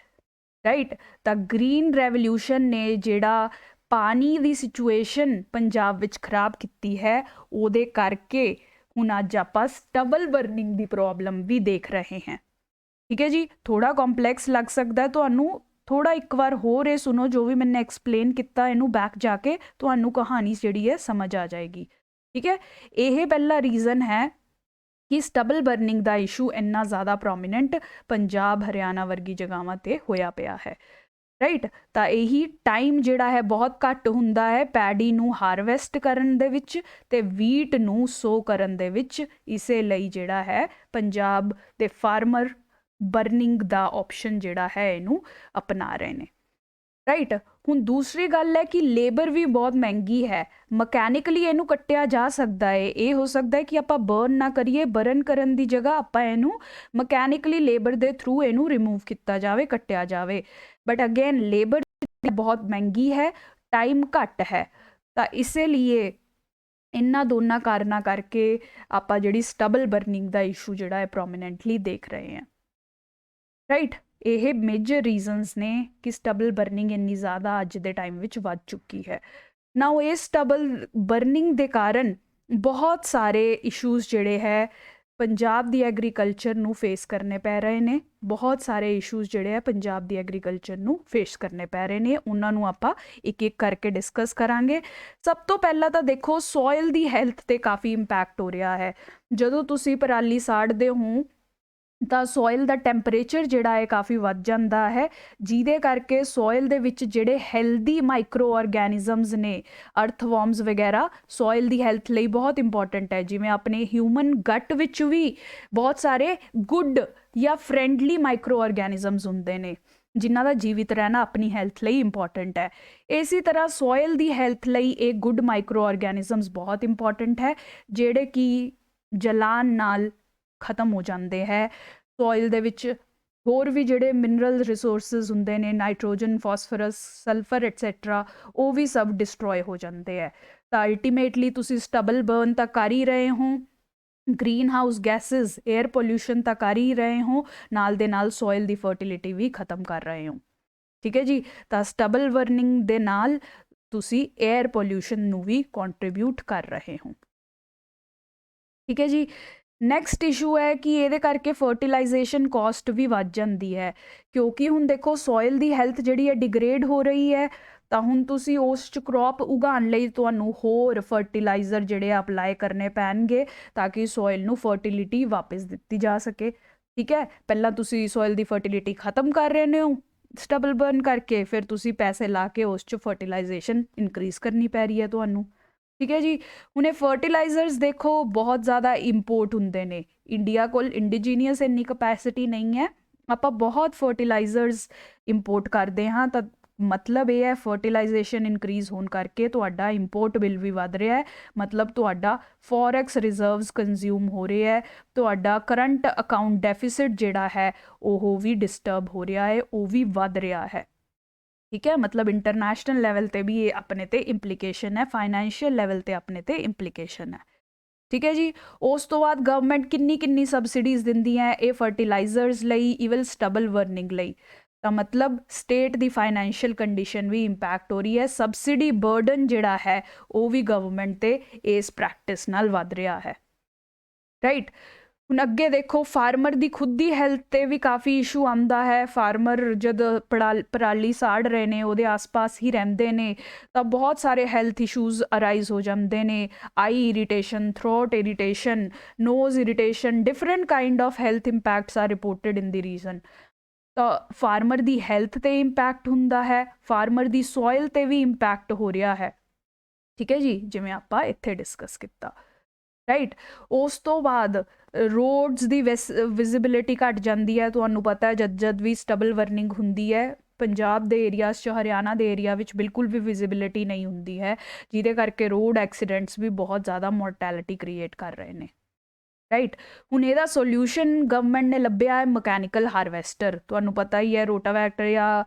ਰਾਈਟ। ਤਾਂ ਗ੍ਰੀਨ ਰੈਵੋਲਿਊਸ਼ਨ ਨੇ ਜਿਹੜਾ ਪਾਣੀ ਦੀ ਸਿਚੁਏਸ਼ਨ ਪੰਜਾਬ ਵਿੱਚ ਖਰਾਬ ਕੀਤੀ ਹੈ ਉਹਦੇ ਕਰਕੇ ਹੁਣ ਅੱਜ ਆਪਾਂ ਸਟਬਲ ਬਰਨਿੰਗ ਦੀ ਪ੍ਰੋਬਲਮ ਵੀ ਦੇਖ ਰਹੇ ਹਾਂ। ਠੀਕ ਹੈ ਜੀ। ਥੋੜਾ ਕੰਪਲੈਕਸ ਲੱਗ ਸਕਦਾ ਤੁਹਾਨੂੰ, ਥੋੜਾ ਇੱਕ ਵਾਰ ਹੋਰ ਇਹ ਸੁਣੋ ਜੋ ਵੀ ਮੈंने ਐਕਸਪਲੇਨ ਕੀਤਾ, ਇਹਨੂੰ ਬੈਕ ਜਾ ਕੇ ਤੁਹਾਨੂੰ ਕਹਾਣੀ ਜਿਹੜੀ ਹੈ ਸਮਝ ਆ ਜਾਏਗੀ। ਠੀਕ ਹੈ। ਇਹ ਪਹਿਲਾ ਰੀਜ਼ਨ ਹੈ ਕਿ ਸਟਬਲ ਬਰਨਿੰਗ ਦਾ ਇਸ਼ੂ ਇੰਨਾ ਜ਼ਿਆਦਾ ਪ੍ਰੋਮੀਨੈਂਟ ਪੰਜਾਬ, ਹਰਿਆਣਾ ਵਰਗੀ ਜਗ੍ਹਾਵਾਂ ਤੇ ਹੋਇਆ ਪਿਆ ਹੈ। ਰਾਈਟ। ਤਾਂ ਇਹੀ ਟਾਈਮ ਜਿਹੜਾ ਹੈ ਬਹੁਤ ਘੱਟ ਹੁੰਦਾ ਹੈ ਪੈਡੀ ਨੂੰ ਹਾਰਵੈਸਟ ਕਰਨ ਦੇ ਵਿੱਚ ਤੇ ਵੀਟ ਨੂੰ ਸੋ ਕਰਨ ਦੇ ਵਿੱਚ। ਇਸੇ ਲਈ ਜਿਹੜਾ ਹੈ ਪੰਜਾਬ ਦੇ ਫਾਰਮਰ ਬਰਨਿੰਗ ਦਾ ਆਪਸ਼ਨ ਜਿਹੜਾ ਹੈ ਇਹਨੂੰ ਅਪਣਾ ਰਹੇ ਨੇ। ਰਾਈਟ। ਹੁਣ ਦੂਸਰੀ ਗੱਲ ਹੈ ਕਿ ਲੇਬਰ ਵੀ ਬਹੁਤ ਮਹਿੰਗੀ ਹੈ। ਮਕੈਨਿਕਲੀ ਇਹਨੂੰ ਕੱਟਿਆ ਜਾ ਸਕਦਾ ਹੈ, ਇਹ ਹੋ ਸਕਦਾ ਹੈ ਕਿ ਆਪਾਂ ਬਰਨ ਨਾ ਕਰੀਏ, ਬਰਨ ਕਰਨ ਦੀ ਜਗ੍ਹਾ ਆਪਾਂ ਇਹਨੂੰ ਮਕੈਨਿਕਲੀ ਲੇਬਰ ਦੇ ਥਰੂ ਇਹਨੂੰ ਰਿਮੂਵ ਕੀਤਾ ਜਾਵੇ, ਕੱਟਿਆ ਜਾਵੇ। ਬਟ ਅਗੇਨ ਲੇਬਰ ਬਹੁਤ ਮਹਿੰਗੀ ਹੈ, ਟਾਈਮ ਘੱਟ ਹੈ। ਤਾਂ ਇਸੇ ਲਈ ਇਹਨਾਂ ਦੋਨਾਂ ਕਾਰਨਾਂ ਕਰਕੇ ਆਪਾਂ ਜਿਹੜੀ ਸਟਬਲ ਬਰਨਿੰਗ ਦਾ ਇਸ਼ੂ ਜਿਹੜਾ ਹੈ ਪ੍ਰੋਮੀਨੈਂਟਲੀ ਦੇਖ ਰਹੇ ਹਾਂ। ਰਾਈਟ। ਇਹ ਮੇਜਰ ਰੀਜ਼ਨਸ ਨੇ ਕਿ ਸਟਬਲ ਬਰਨਿੰਗ ਇੰਨੀ ਜ਼ਿਆਦਾ ਅੱਜ ਦੇ ਟਾਈਮ ਵਿੱਚ ਵੱਧ ਚੁੱਕੀ ਹੈ। ਨਾਓ ਇਹ ਸਟਬਲ ਬਰਨਿੰਗ ਦੇ ਕਾਰਨ ਬਹੁਤ ਸਾਰੇ ਇਸ਼ੂਜ਼ ਜਿਹੜੇ ਹੈ ਪੰਜਾਬ ਦੀ ਐਗਰੀਕਲਚਰ ਨੂੰ ਫੇਸ ਕਰਨੇ ਪੈ ਰਹੇ ਨੇ। ਬਹੁਤ ਸਾਰੇ ਇਸ਼ੂਜ਼ ਜਿਹੜੇ ਆ ਪੰਜਾਬ ਦੀ ਐਗਰੀਕਲਚਰ ਨੂੰ ਫੇਸ ਕਰਨੇ ਪੈ ਰਹੇ ਨੇ, ਉਹਨਾਂ ਨੂੰ ਆਪਾਂ ਇੱਕ ਇੱਕ ਕਰਕੇ ਡਿਸਕਸ ਕਰਾਂਗੇ। ਸਭ ਤੋਂ ਪਹਿਲਾਂ ਤਾਂ ਦੇਖੋ ਸੋਇਲ ਦੀ ਹੈਲਥ ਤੇ ਕਾਫੀ ਇੰਪੈਕਟ ਹੋ ਰਿਹਾ ਹੈ। ਜਦੋਂ ਤੁਸੀਂ ਪਰਾਲੀ ਸਾੜਦੇ ਹੋ ਤਾਂ ਸੋਇਲ ਦਾ ਟੈਂਪਰੇਚਰ ਜਿਹੜਾ ਹੈ ਕਾਫੀ ਵੱਧ ਜਾਂਦਾ ਹੈ, ਜਿਹਦੇ ਕਰਕੇ ਸੋਇਲ ਦੇ ਵਿੱਚ ਜਿਹੜੇ ਹੈਲਦੀ ਮਾਈਕਰੋ ਆਰਗੈਨਿਜ਼ਮਸ ਨੇ, ਅਰਥਵਰਮਸ ਵਗੈਰਾ, ਸੋਇਲ ਦੀ ਹੈਲਥ ਲਈ ਬਹੁਤ ਇੰਪੋਰਟੈਂਟ ਹੈ। ਜਿਵੇਂ ਆਪਣੇ ਹਿਊਮਨ ਗਟ ਵਿੱਚ ਵੀ ਬਹੁਤ ਸਾਰੇ ਗੁੱਡ ਜਾਂ ਫਰੈਂਡਲੀ ਮਾਈਕਰੋ ਆਰਗੈਨਿਜ਼ਮਸ ਹੁੰਦੇ ਨੇ, ਜਿਨ੍ਹਾਂ ਦਾ ਜੀਵਿਤ ਰਹਿਣਾ ਆਪਣੀ ਹੈਲਥ ਲਈ ਇੰਪੋਰਟੈਂਟ ਹੈ। ਇਸੇ ਤਰ੍ਹਾਂ ਸੋਇਲ ਦੀ ਹੈਲਥ ਲਈ ਇਹ ਗੁੱਡ ਮਾਈਕਰੋ ਆਰਗੈਨਿਜ਼ਮਸ ਬਹੁਤ ਇੰਪੋਰਟੈਂਟ ਹੈ, ਜਿਹੜੇ ਕਿ ਜਲਾਨ ਨਾਲ ਖਤਮ ਹੋ ਜਾਂਦੇ ਹੈ। ਸੋਇਲ ਦੇ ਵਿੱਚ ਹੋਰ ਵੀ ਜਿਹੜੇ ਮਿਨਰਲ ਰਿਸੋਰਸਿਸ ਹੁੰਦੇ ਨੇ, ਨਾਈਟ੍ਰੋਜਨ, ਫਾਸਫਰਸ, ਸਲਫਰ ਐਟਸੈਟਰਾ, ਉਹ ਵੀ ਸਭ ਡਿਸਟਰੋਏ ਹੋ ਜਾਂਦੇ ਹੈ। ਤਾਂ ਅਲਟੀਮੇਟਲੀ ਤੁਸੀਂ ਸਟਬਲ ਬਰਨ ਤਾਂ ਕਰ ਹੀ ਰਹੇ ਹੋ, green house gases, air pollution ਤਾਂ ਕਰ ਹੀ ਰਹੇ ਹੋ, ਨਾਲ ਦੇ ਨਾਲ ਸੋਇਲ ਦੀ ਫਰਟੀਲਿਟੀ ਵੀ ਖਤਮ ਕਰ ਰਹੇ ਹੋ। ਠੀਕ ਹੈ ਜੀ। ਤਾਂ ਸਟਬਲ ਬਰਨਿੰਗ ਦੇ ਨਾਲ ਤੁਸੀਂ 에ਅਰ ਪੋਲਿਊਸ਼ਨ ਨੂੰ ਵੀ ਕੰਟਰੀਬਿਊਟ ਕਰ ਰਹੇ ਹੋ। ਠੀਕ ਹੈ ਜੀ। ਨੈਕਸਟ ਇਸ਼ੂ ਹੈ ਕਿ ਇਹਦੇ ਕਰਕੇ ਫਰਟੀਲਾਈਜੇਸ਼ਨ ਕਾਸਟ ਵੀ ਵੱਧ ਜਾਂਦੀ ਹੈ, ਕਿਉਂਕਿ ਹੁਣ ਦੇਖੋ ਸੋਇਲ ਦੀ ਹੈਲਥ ਜਿਹੜੀ ਹੈ ਡਿਗਰੇਡ ਹੋ ਰਹੀ ਹੈ, ਤਾਂ ਹੁਣ ਤੁਸੀਂ ਉਸ 'ਚ ਕ੍ਰੌਪ ਉਗਾਉਣ ਲਈ ਤੁਹਾਨੂੰ ਹੋਰ ਫਰਟੀਲਾਈਜ਼ਰ ਜਿਹੜੇ ਆ ਅਪਲਾਈ ਕਰਨੇ ਪੈਣਗੇ, ਤਾਂ ਕਿ ਸੋਇਲ ਨੂੰ ਫਰਟੀਲਿਟੀ ਵਾਪਸ ਦਿੱਤੀ ਜਾ ਸਕੇ। ਠੀਕ ਹੈ, ਪਹਿਲਾਂ ਤੁਸੀਂ ਸੋਇਲ ਦੀ ਫਰਟੀਲਿਟੀ ਖਤਮ ਕਰ ਰਹੇ ਹੋ ਸਟਬਲ ਬਰਨ ਕਰਕੇ, ਫਿਰ ਤੁਸੀਂ ਪੈਸੇ ਲਾ ਕੇ ਉਸ 'ਚ ਫਰਟੀਲਾਈਜੇਸ਼ਨ ਇਨਕਰੀਜ਼ ਕਰਨੀ ਪੈ ਰਹੀ ਹੈ ਤੁਹਾਨੂੰ। ਠੀਕ ਹੈ ਜੀ। ਹੁਣ ਇਹ ਫਰਟੀਲਾਈਜ਼ਰਸ ਦੇਖੋ ਬਹੁਤ ਜ਼ਿਆਦਾ ਇੰਪੋਰਟ ਹੁੰਦੇ ਨੇ, ਇੰਡੀਆ ਕੋਲ ਇੰਡੀਜੀਨੀਅਸ ਇੰਨੀ ਕਪੈਸਿਟੀ ਨਹੀਂ ਹੈ, ਆਪਾਂ ਬਹੁਤ ਫਰਟੀਲਾਈਜ਼ਰਸ ਇੰਪੋਰਟ ਕਰਦੇ ਹਾਂ। ਤਾਂ ਮਤਲਬ ਇਹ ਹੈ ਫਰਟੀਲਾਈਜੇਸ਼ਨ ਇਨਕਰੀਜ਼ ਹੋਣ ਕਰਕੇ ਤੁਹਾਡਾ ਇੰਪੋਰਟ ਬਿੱਲ ਵੀ ਵੱਧ ਰਿਹਾ ਹੈ, ਮਤਲਬ ਤੁਹਾਡਾ ਫੋਰੈਕਸ ਰਿਜ਼ਰਵਸ ਕੰਜ਼ਿਊਮ ਹੋ ਰਿਹਾ ਹੈ, ਤੁਹਾਡਾ ਕਰੰਟ ਅਕਾਊਂਟ ਡੈਫਿਸਿਟ ਜਿਹੜਾ ਹੈ ਉਹ ਵੀ ਡਿਸਟਰਬ ਹੋ ਰਿਹਾ ਹੈ, ਉਹ ਵੀ ਵੱਧ ਰਿਹਾ ਹੈ। ਠੀਕ ਹੈ, ਮਤਲਬ ਇੰਟਰਨੈਸ਼ਨਲ ਲੈਵਲ ਤੇ ਵੀ ਇਹ ਆਪਣੇ ਤੇ ਇੰਪਲੀਕੇਸ਼ਨ ਹੈ, ਫਾਈਨੈਂਸ਼ੀਅਲ ਲੈਵਲ ਤੇ ਆਪਣੇ ਤੇ ਇੰਪਲੀਕੇਸ਼ਨ ਹੈ। ਠੀਕ ਹੈ ਜੀ। ਉਸ ਤੋਂ ਬਾਅਦ ਗਵਰਨਮੈਂਟ ਕਿੰਨੀ ਸਬਸਿਡੀਜ਼ ਦਿੰਦੀ ਹੈ ਇਹ ਫਰਟੀਲਾਈਜ਼ਰਸ ਲਈ, ਈਵਨ ਸਟਬਲ ਬਰਨਿੰਗ ਲਈ। ਤਾਂ ਮਤਲਬ ਸਟੇਟ ਦੀ ਫਾਈਨੈਂਸ਼ੀਅਲ ਕੰਡੀਸ਼ਨ ਵੀ ਇੰਪੈਕਟ ਹੋ ਰਹੀ ਹੈ, ਸਬਸਿਡੀ ਬਰਡਨ ਜਿਹੜਾ ਹੈ ਉਹ ਵੀ ਗਵਰਨਮੈਂਟ ਤੇ ਇਸ ਪ੍ਰੈਕਟਿਸ ਨਾਲ ਵੱਧ ਰਿਹਾ ਹੈ। ਰਾਈਟ। ਹੁਣ ਅੱਗੇ ਦੇਖੋ ਫਾਰਮਰ ਦੀ ਖੁਦ ਦੀ ਹੈਲਥ ਤੇ ਵੀ ਕਾਫੀ ਇਸ਼ੂ ਆਉਂਦਾ ਹੈ। ਫਾਰਮਰ ਜਦ ਪਰਾਲੀ ਸਾੜ ਰਹੇ ਨੇ, ਉਹਦੇ ਆਸ-ਪਾਸ ਹੀ ਰਹਿੰਦੇ ਨੇ, ਤਾਂ ਬਹੁਤ ਸਾਰੇ ਹੈਲਥ ਇਸ਼ੂਜ਼ ਅਰਾਈਜ਼ ਹੋ ਜਾਂਦੇ ਨੇ। Eye irritation, throat irritation, nose irritation, different kind of health impacts are reported in the region. ਤਾਂ ਫਾਰਮਰ ਦੀ ਹੈਲਥ ਤੇ ਇੰਪੈਕਟ ਹੁੰਦਾ ਹੈ, ਫਾਰਮਰ ਦੀ ਸੋਇਲ ਤੇ ਵੀ ਇੰਪੈਕਟ ਹੋ ਰਿਹਾ ਹੈ। ਠੀਕ ਹੈ ਜੀ, ਜਿਵੇਂ ਆਪਾਂ ਇੱਥੇ ਡਿਸਕਸ ਕੀਤਾ। ਰਾਈਟ। ਉਸ ਤੋਂ ਬਾਅਦ ਰੋਡਸ ਦੀ ਵਿਜ਼ਿਬਿਲਿਟੀ ਘੱਟ ਜਾਂਦੀ ਹੈ। ਤੁਹਾਨੂੰ ਪਤਾ ਹੈ ਜਦ ਵੀ ਸਟਬਲ ਬਰਨਿੰਗ ਹੁੰਦੀ ਹੈ, ਪੰਜਾਬ ਦੇ ਏਰੀਆਜ਼ 'ਚ, ਹਰਿਆਣਾ ਦੇ ਏਰੀਆ ਵਿੱਚ ਬਿਲਕੁਲ ਵੀ ਵਿਜ਼ਿਬਿਲਿਟੀ ਨਹੀਂ ਹੁੰਦੀ ਹੈ, ਜਿਹਦੇ ਕਰਕੇ ਰੋਡ ਐਕਸੀਡੈਂਟਸ ਵੀ ਬਹੁਤ ਜ਼ਿਆਦਾ ਮੋਰਟੈਲਿਟੀ ਕ੍ਰੀਏਟ ਕਰ ਰਹੇ ਨੇ। ਰਾਈਟ। ਹੁਣ ਇਹਦਾ ਸੋਲਿਊਸ਼ਨ ਗਵਰਨਮੈਂਟ ਨੇ ਲੱਭਿਆ ਹੈ ਮਕੈਨੀਕਲ ਹਾਰਵੈਸਟਰ। ਤੁਹਾਨੂੰ ਪਤਾ ਹੀ ਹੈ ਰੋਟਾਵੈਕਟਰ ਜਾਂ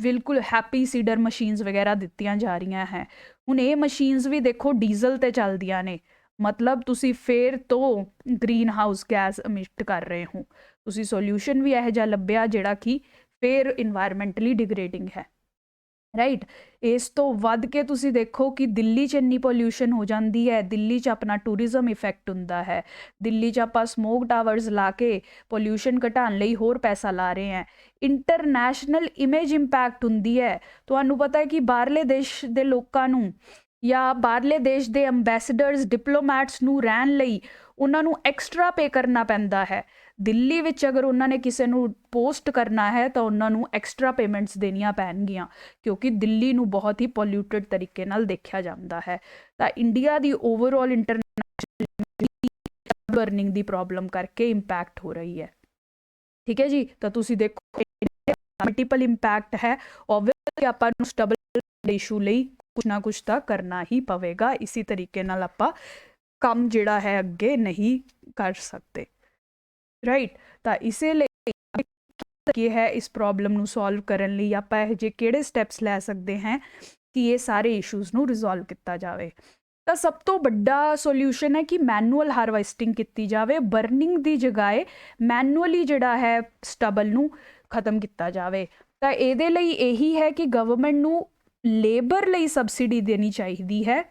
ਬਿਲਕੁਲ ਹੈਪੀ ਸੀਡਰ ਮਸ਼ੀਨਸ ਵਗੈਰਾ ਦਿੱਤੀਆਂ ਜਾ ਰਹੀਆਂ ਹੈ। ਹੁਣ ਇਹ ਮਸ਼ੀਨਸ ਵੀ ਦੇਖੋ ਡੀਜ਼ਲ ਤੇ ਚੱਲਦੀਆਂ ਨੇ, ਮਤਲਬ ਤੁਸੀਂ ਫੇਰ ਤੋਂ ਗ੍ਰੀਨ ਹਾਊਸ ਗੈਸ ਅਮਿਟ ਕਰ ਰਹੇ ਹੋ। ਤੁਸੀਂ ਸੋਲਿਊਸ਼ਨ ਵੀ ਇਹੋ ਜਿਹਾ ਲੱਭਿਆ ਜਿਹੜਾ ਕਿ ਫੇਰ ਇਨਵਾਇਰਮੈਂਟਲੀ ਡਿਗਰੇਡਿੰਗ ਹੈ। ਰਾਈਟ। ਇਸ ਤੋਂ ਵੱਧ ਕੇ ਤੁਸੀਂ ਦੇਖੋ ਕਿ ਦਿੱਲੀ 'ਚ ਇੰਨੀ ਪੋਲਿਊਸ਼ਨ ਹੋ ਜਾਂਦੀ ਹੈ, ਦਿੱਲੀ 'ਚ ਆਪਣਾ ਟੂਰਿਜ਼ਮ ਇਫੈਕਟ ਹੁੰਦਾ ਹੈ, ਦਿੱਲੀ 'ਚ ਆਪਾਂ ਸਮੋਕ ਟਾਵਰਸ ਲਾ ਕੇ ਪੋਲਿਊਸ਼ਨ ਘਟਾਉਣ ਲਈ ਹੋਰ ਪੈਸਾ ਲਾ ਰਹੇ ਹਾਂ। ਇੰਟਰਨੈਸ਼ਨਲ ਇਮੇਜ ਇੰਪੈਕਟ ਹੁੰਦੀ ਹੈ। ਤੁਹਾਨੂੰ ਪਤਾ ਹੈ ਕਿ ਬਾਹਰਲੇ ਦੇਸ਼ ਦੇ ਲੋਕਾਂ ਨੂੰ ਜਾਂ ਬਾਹਰਲੇ ਦੇਸ਼ ਦੇ ਅੰਬੈਸਡਰਸ, ਡਿਪਲੋਮੈਟਸ ਨੂੰ ਰਹਿਣ ਲਈ ਉਹਨਾਂ ਨੂੰ ਐਕਸਟਰਾ ਪੇ ਕਰਨਾ ਪੈਂਦਾ ਹੈ। ਦਿੱਲੀ ਵਿੱਚ ਅਗਰ ਉਹਨਾਂ ਨੇ ਕਿਸੇ ਨੂੰ ਪੋਸਟ ਕਰਨਾ ਹੈ ਤਾਂ ਉਹਨਾਂ ਨੂੰ ਐਕਸਟਰਾ ਪੇਮੈਂਟਸ ਦੇਣੀਆਂ ਪੈਣਗੀਆਂ, ਕਿਉਂਕਿ ਦਿੱਲੀ ਨੂੰ ਬਹੁਤ ਹੀ ਪੋਲਿਊਟਡ ਤਰੀਕੇ ਨਾਲ ਦੇਖਿਆ ਜਾਂਦਾ ਹੈ। ਤਾਂ ਇੰਡੀਆ ਦੀ ਓਵਰਆਲ ਇੰਟਰਨੈਸ਼ਨਲ ਬਰਨਿੰਗ ਦੀ ਪ੍ਰੋਬਲਮ ਕਰਕੇ ਇੰਪੈਕਟ ਹੋ ਰਹੀ ਹੈ। ਠੀਕ ਹੈ ਜੀ। ਤਾਂ ਤੁਸੀਂ ਦੇਖੋ ਮਲਟੀਪਲ ਇੰਪੈਕਟ ਹੈ। ਓਬਵੀਅਸਲੀ ਆਪਾਂ ਨੂੰ ਸਟਬਲ ਇਸ਼ੂ ਲਈ ਕੁਛ ਨਾ ਕੁਛ ਤਾਂ ਕਰਨਾ ਹੀ ਪਵੇਗਾ, ਇਸੇ ਤਰੀਕੇ ਨਾਲ ਆਪਾਂ ਕੰਮ ਜਿਹੜਾ ਹੈ ਅੱਗੇ ਨਹੀਂ ਕਰ ਸਕਦੇ। ਰਾਈਟ। ਤਾਂ ਇਸੇ ਲਈ ਕੀ ਹੈ ਇਸ ਪ੍ਰੋਬਲਮ ਨੂੰ ਸੋਲਵ ਕਰਨ ਲਈ ਆਪਾਂ ਇਹ ਜਿਹੇ ਕਿਹੜੇ ਸਟੈਪਸ ਲੈ ਸਕਦੇ ਹਾਂ ਕਿ ਇਹ ਸਾਰੇ ਇਸ਼ੂਜ਼ ਨੂੰ ਰਿਜ਼ੋਲਵ ਕੀਤਾ ਜਾਵੇ। ਤਾਂ ਸਭ ਤੋਂ ਵੱਡਾ ਸੋਲਿਊਸ਼ਨ ਹੈ ਕਿ ਮੈਨੂਅਲ ਹਾਰਵੈਸਟਿੰਗ ਕੀਤੀ ਜਾਵੇ, ਬਰਨਿੰਗ ਦੀ ਜਗ੍ਹਾਏ ਮੈਨੂਅਲੀ ਜਿਹੜਾ ਹੈ ਸਟਬਲ ਨੂੰ ਖਤਮ ਕੀਤਾ ਜਾਵੇ। ਤਾਂ ਇਹਦੇ ਲਈ ਇਹੀ ਹੈ ਕਿ ਗਵਰਨਮੈਂਟ ਨੂੰ ਲੇਬਰ ਲਈ ਸਬਸਿਡੀ ਦੇਣੀ ਚਾਹੀਦੀ ਹੈ,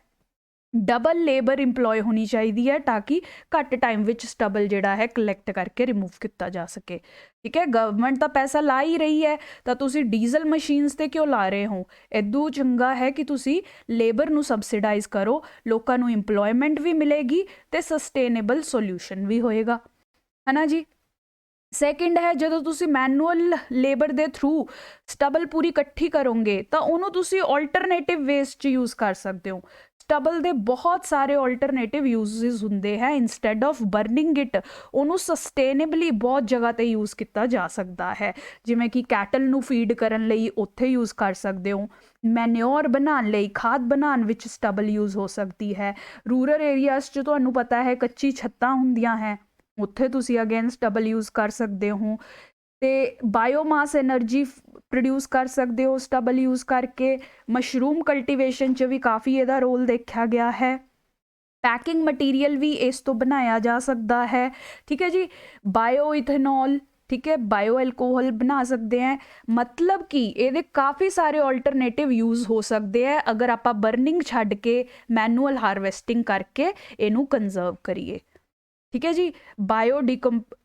ਡਬਲ ਲੇਬਰ ਇੰਪਲੋਏ ਹੋਣੀ ਚਾਹੀਦੀ ਹੈ, ਤਾਂ ਕਿ ਘੱਟ ਟਾਈਮ ਵਿੱਚ ਸਟਬਲ ਜਿਹੜਾ ਹੈ ਕਲੈਕਟ ਕਰਕੇ ਰਿਮੂਵ ਕੀਤਾ ਜਾ ਸਕੇ। ਠੀਕ ਹੈ, ਗਵਰਨਮੈਂਟ ਤਾਂ ਪੈਸਾ ਲਾ ਹੀ ਰਹੀ ਹੈ, ਤਾਂ ਤੁਸੀਂ ਡੀਜ਼ਲ ਮਸ਼ੀਨਸ 'ਤੇ ਕਿਉਂ ਲਾ ਰਹੇ ਹੋ? ਇਦੋਂ ਚੰਗਾ ਹੈ ਕਿ ਤੁਸੀਂ ਲੇਬਰ ਨੂੰ ਸਬਸਿਡਾਈਜ਼ ਕਰੋ, ਲੋਕਾਂ ਨੂੰ ਇੰਪਲੋਇਮੈਂਟ ਵੀ ਮਿਲੇਗੀ ਅਤੇ ਸਸਟੇਨੇਬਲ ਸੋਲਿਊਸ਼ਨ ਵੀ ਹੋਏਗਾ, ਹੈ ਨਾ ਜੀ। ਸੈਕਿੰਡ ਹੈ, ਜਦੋਂ ਤੁਸੀਂ ਮੈਨੂਅਲ ਲੇਬਰ ਦੇ ਥਰੂ ਸਟਬਲ ਪੂਰੀ ਇਕੱਠੀ ਕਰੋਗੇ ਤਾਂ ਉਹਨੂੰ ਤੁਸੀਂ ਆਲਟਰਨੇਟਿਵ ਵੇਜ਼ 'ਚ ਯੂਜ਼ ਕਰ ਸਕਦੇ ਹੋ। ਸਟਬਲ ਦੇ ਬਹੁਤ ਸਾਰੇ ਆਲਟਰਨੇਟਿਵ ਯੂਜ਼ਸ ਹੁੰਦੇ ਹੈ। ਇੰਸਟੈਡ ਆਫ ਬਰਨਿੰਗ ਇਟ ਉਹਨੂੰ ਸਸਟੇਨੇਬਲੀ ਬਹੁਤ ਜਗ੍ਹਾ ਤੇ ਯੂਜ਼ ਕੀਤਾ ਜਾ ਸਕਦਾ ਹੈ, ਜਿਵੇਂ ਕਿ ਕੈਟਲ ਨੂੰ ਫੀਡ ਕਰਨ ਲਈ ਉੱਥੇ ਯੂਜ਼ ਕਰ ਸਕਦੇ ਹੋ। ਮੈਨਿਓਰ ਬਣਾਉਣ ਲਈ, ਖਾਦ ਬਣਾਉਣ ਵਿੱਚ ਸਟਬਲ ਯੂਜ਼ ਹੋ ਸਕਦੀ ਹੈ। ਰੂਰਲ ਏਰੀਆਜ਼ 'ਚ ਤੁਹਾਨੂੰ ਪਤਾ ਹੈ ਕੱਚੀ ਛੱਤਾਂ ਹੁੰਦੀਆਂ ਹੈ, ਉੱਥੇ ਤੁਸੀਂ ਅਗੇਨ ਸਟਬਲ ਯੂਜ਼ ਕਰ ਸਕਦੇ ਹੋ। ਤੇ ਬਾਇਓਮਾਸ એનર્ਜੀ ਪ੍ਰੋਡਿਊਸ ਕਰ ਸਕਦੇ ਹੋ ਸਟਬਲ ਯੂਜ਼ ਕਰਕੇ। ਮਸ਼ਰੂਮ ਕਲਟੀਵੇਸ਼ਨ 'ਚ ਵੀ ਕਾਫੀ ਇਹਦਾ ਰੋਲ ਦੇਖਿਆ ਗਿਆ ਹੈ। ਪੈਕਿੰਗ ਮਟੀਰੀਅਲ ਵੀ ਇਸ ਤੋਂ ਬਣਾਇਆ ਜਾ ਸਕਦਾ ਹੈ, ਠੀਕ ਹੈ ਜੀ। ਬਾਇਓ ਇਥੇਨੋਲ, ਠੀਕ ਹੈ, ਬਾਇਓ ਐਲਕੋਹਲ ਬਣਾ ਸਕਦੇ ਹੈ। ਮਤਲਬ ਕਿ ਇਹਦੇ ਕਾਫੀ ਸਾਰੇ ਆਲਟਰਨੇਟਿਵ ਯੂਜ਼ ਹੋ ਸਕਦੇ ਹੈ ਅਗਰ ਆਪਾਂ ਬਰਨਿੰਗ ਛੱਡ ਕੇ ਮੈਨੂਅਲ ਹਾਰਵੈਸਟਿੰਗ ਕਰਕੇ ਇਹਨੂੰ ਕੰਜ਼ਰਵ ਕਰੀਏ, ਠੀਕ ਹੈ ਜੀ।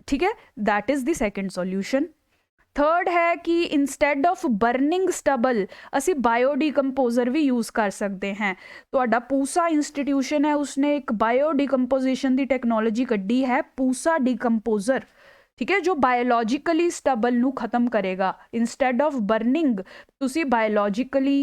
ਠੀਕ ਹੈ, that is the second solution. Third है कि इंस्टेड ऑफ बर्निंग स्टबल ਅਸੀਂ ਬਾਇਓ ਡੀਕੰਪੋਜ਼ਰ ਵੀ ਯੂਜ਼ ਕਰ ਸਕਦੇ ਹਾਂ। ਤੁਹਾਡਾ ਪੂਸਾ ਇੰਸਟੀਟਿਊਸ਼ਨ ਹੈ, ਉਸਨੇ ਇੱਕ ਬਾਇਓ ਡੀਕੰਪੋਜੀਸ਼ਨ ਦੀ ਟੈਕਨੋਲੋਜੀ ਕੱਢੀ ਹੈ, ਪੂਸਾ ਡੀਕੰਪੋਜ਼ਰ, ਠੀਕ ਹੈ, ਜੋ ਬਾਇਓਲੋਜੀਕਲੀ ਸਟਬਲ ਨੂੰ ਖਤਮ ਕਰੇਗਾ। ਇੰਸਟੈਡ ਆਫ ਬਰਨਿੰਗ ਤੁਸੀਂ ਬਾਇਓਲੋਜੀਕਲੀ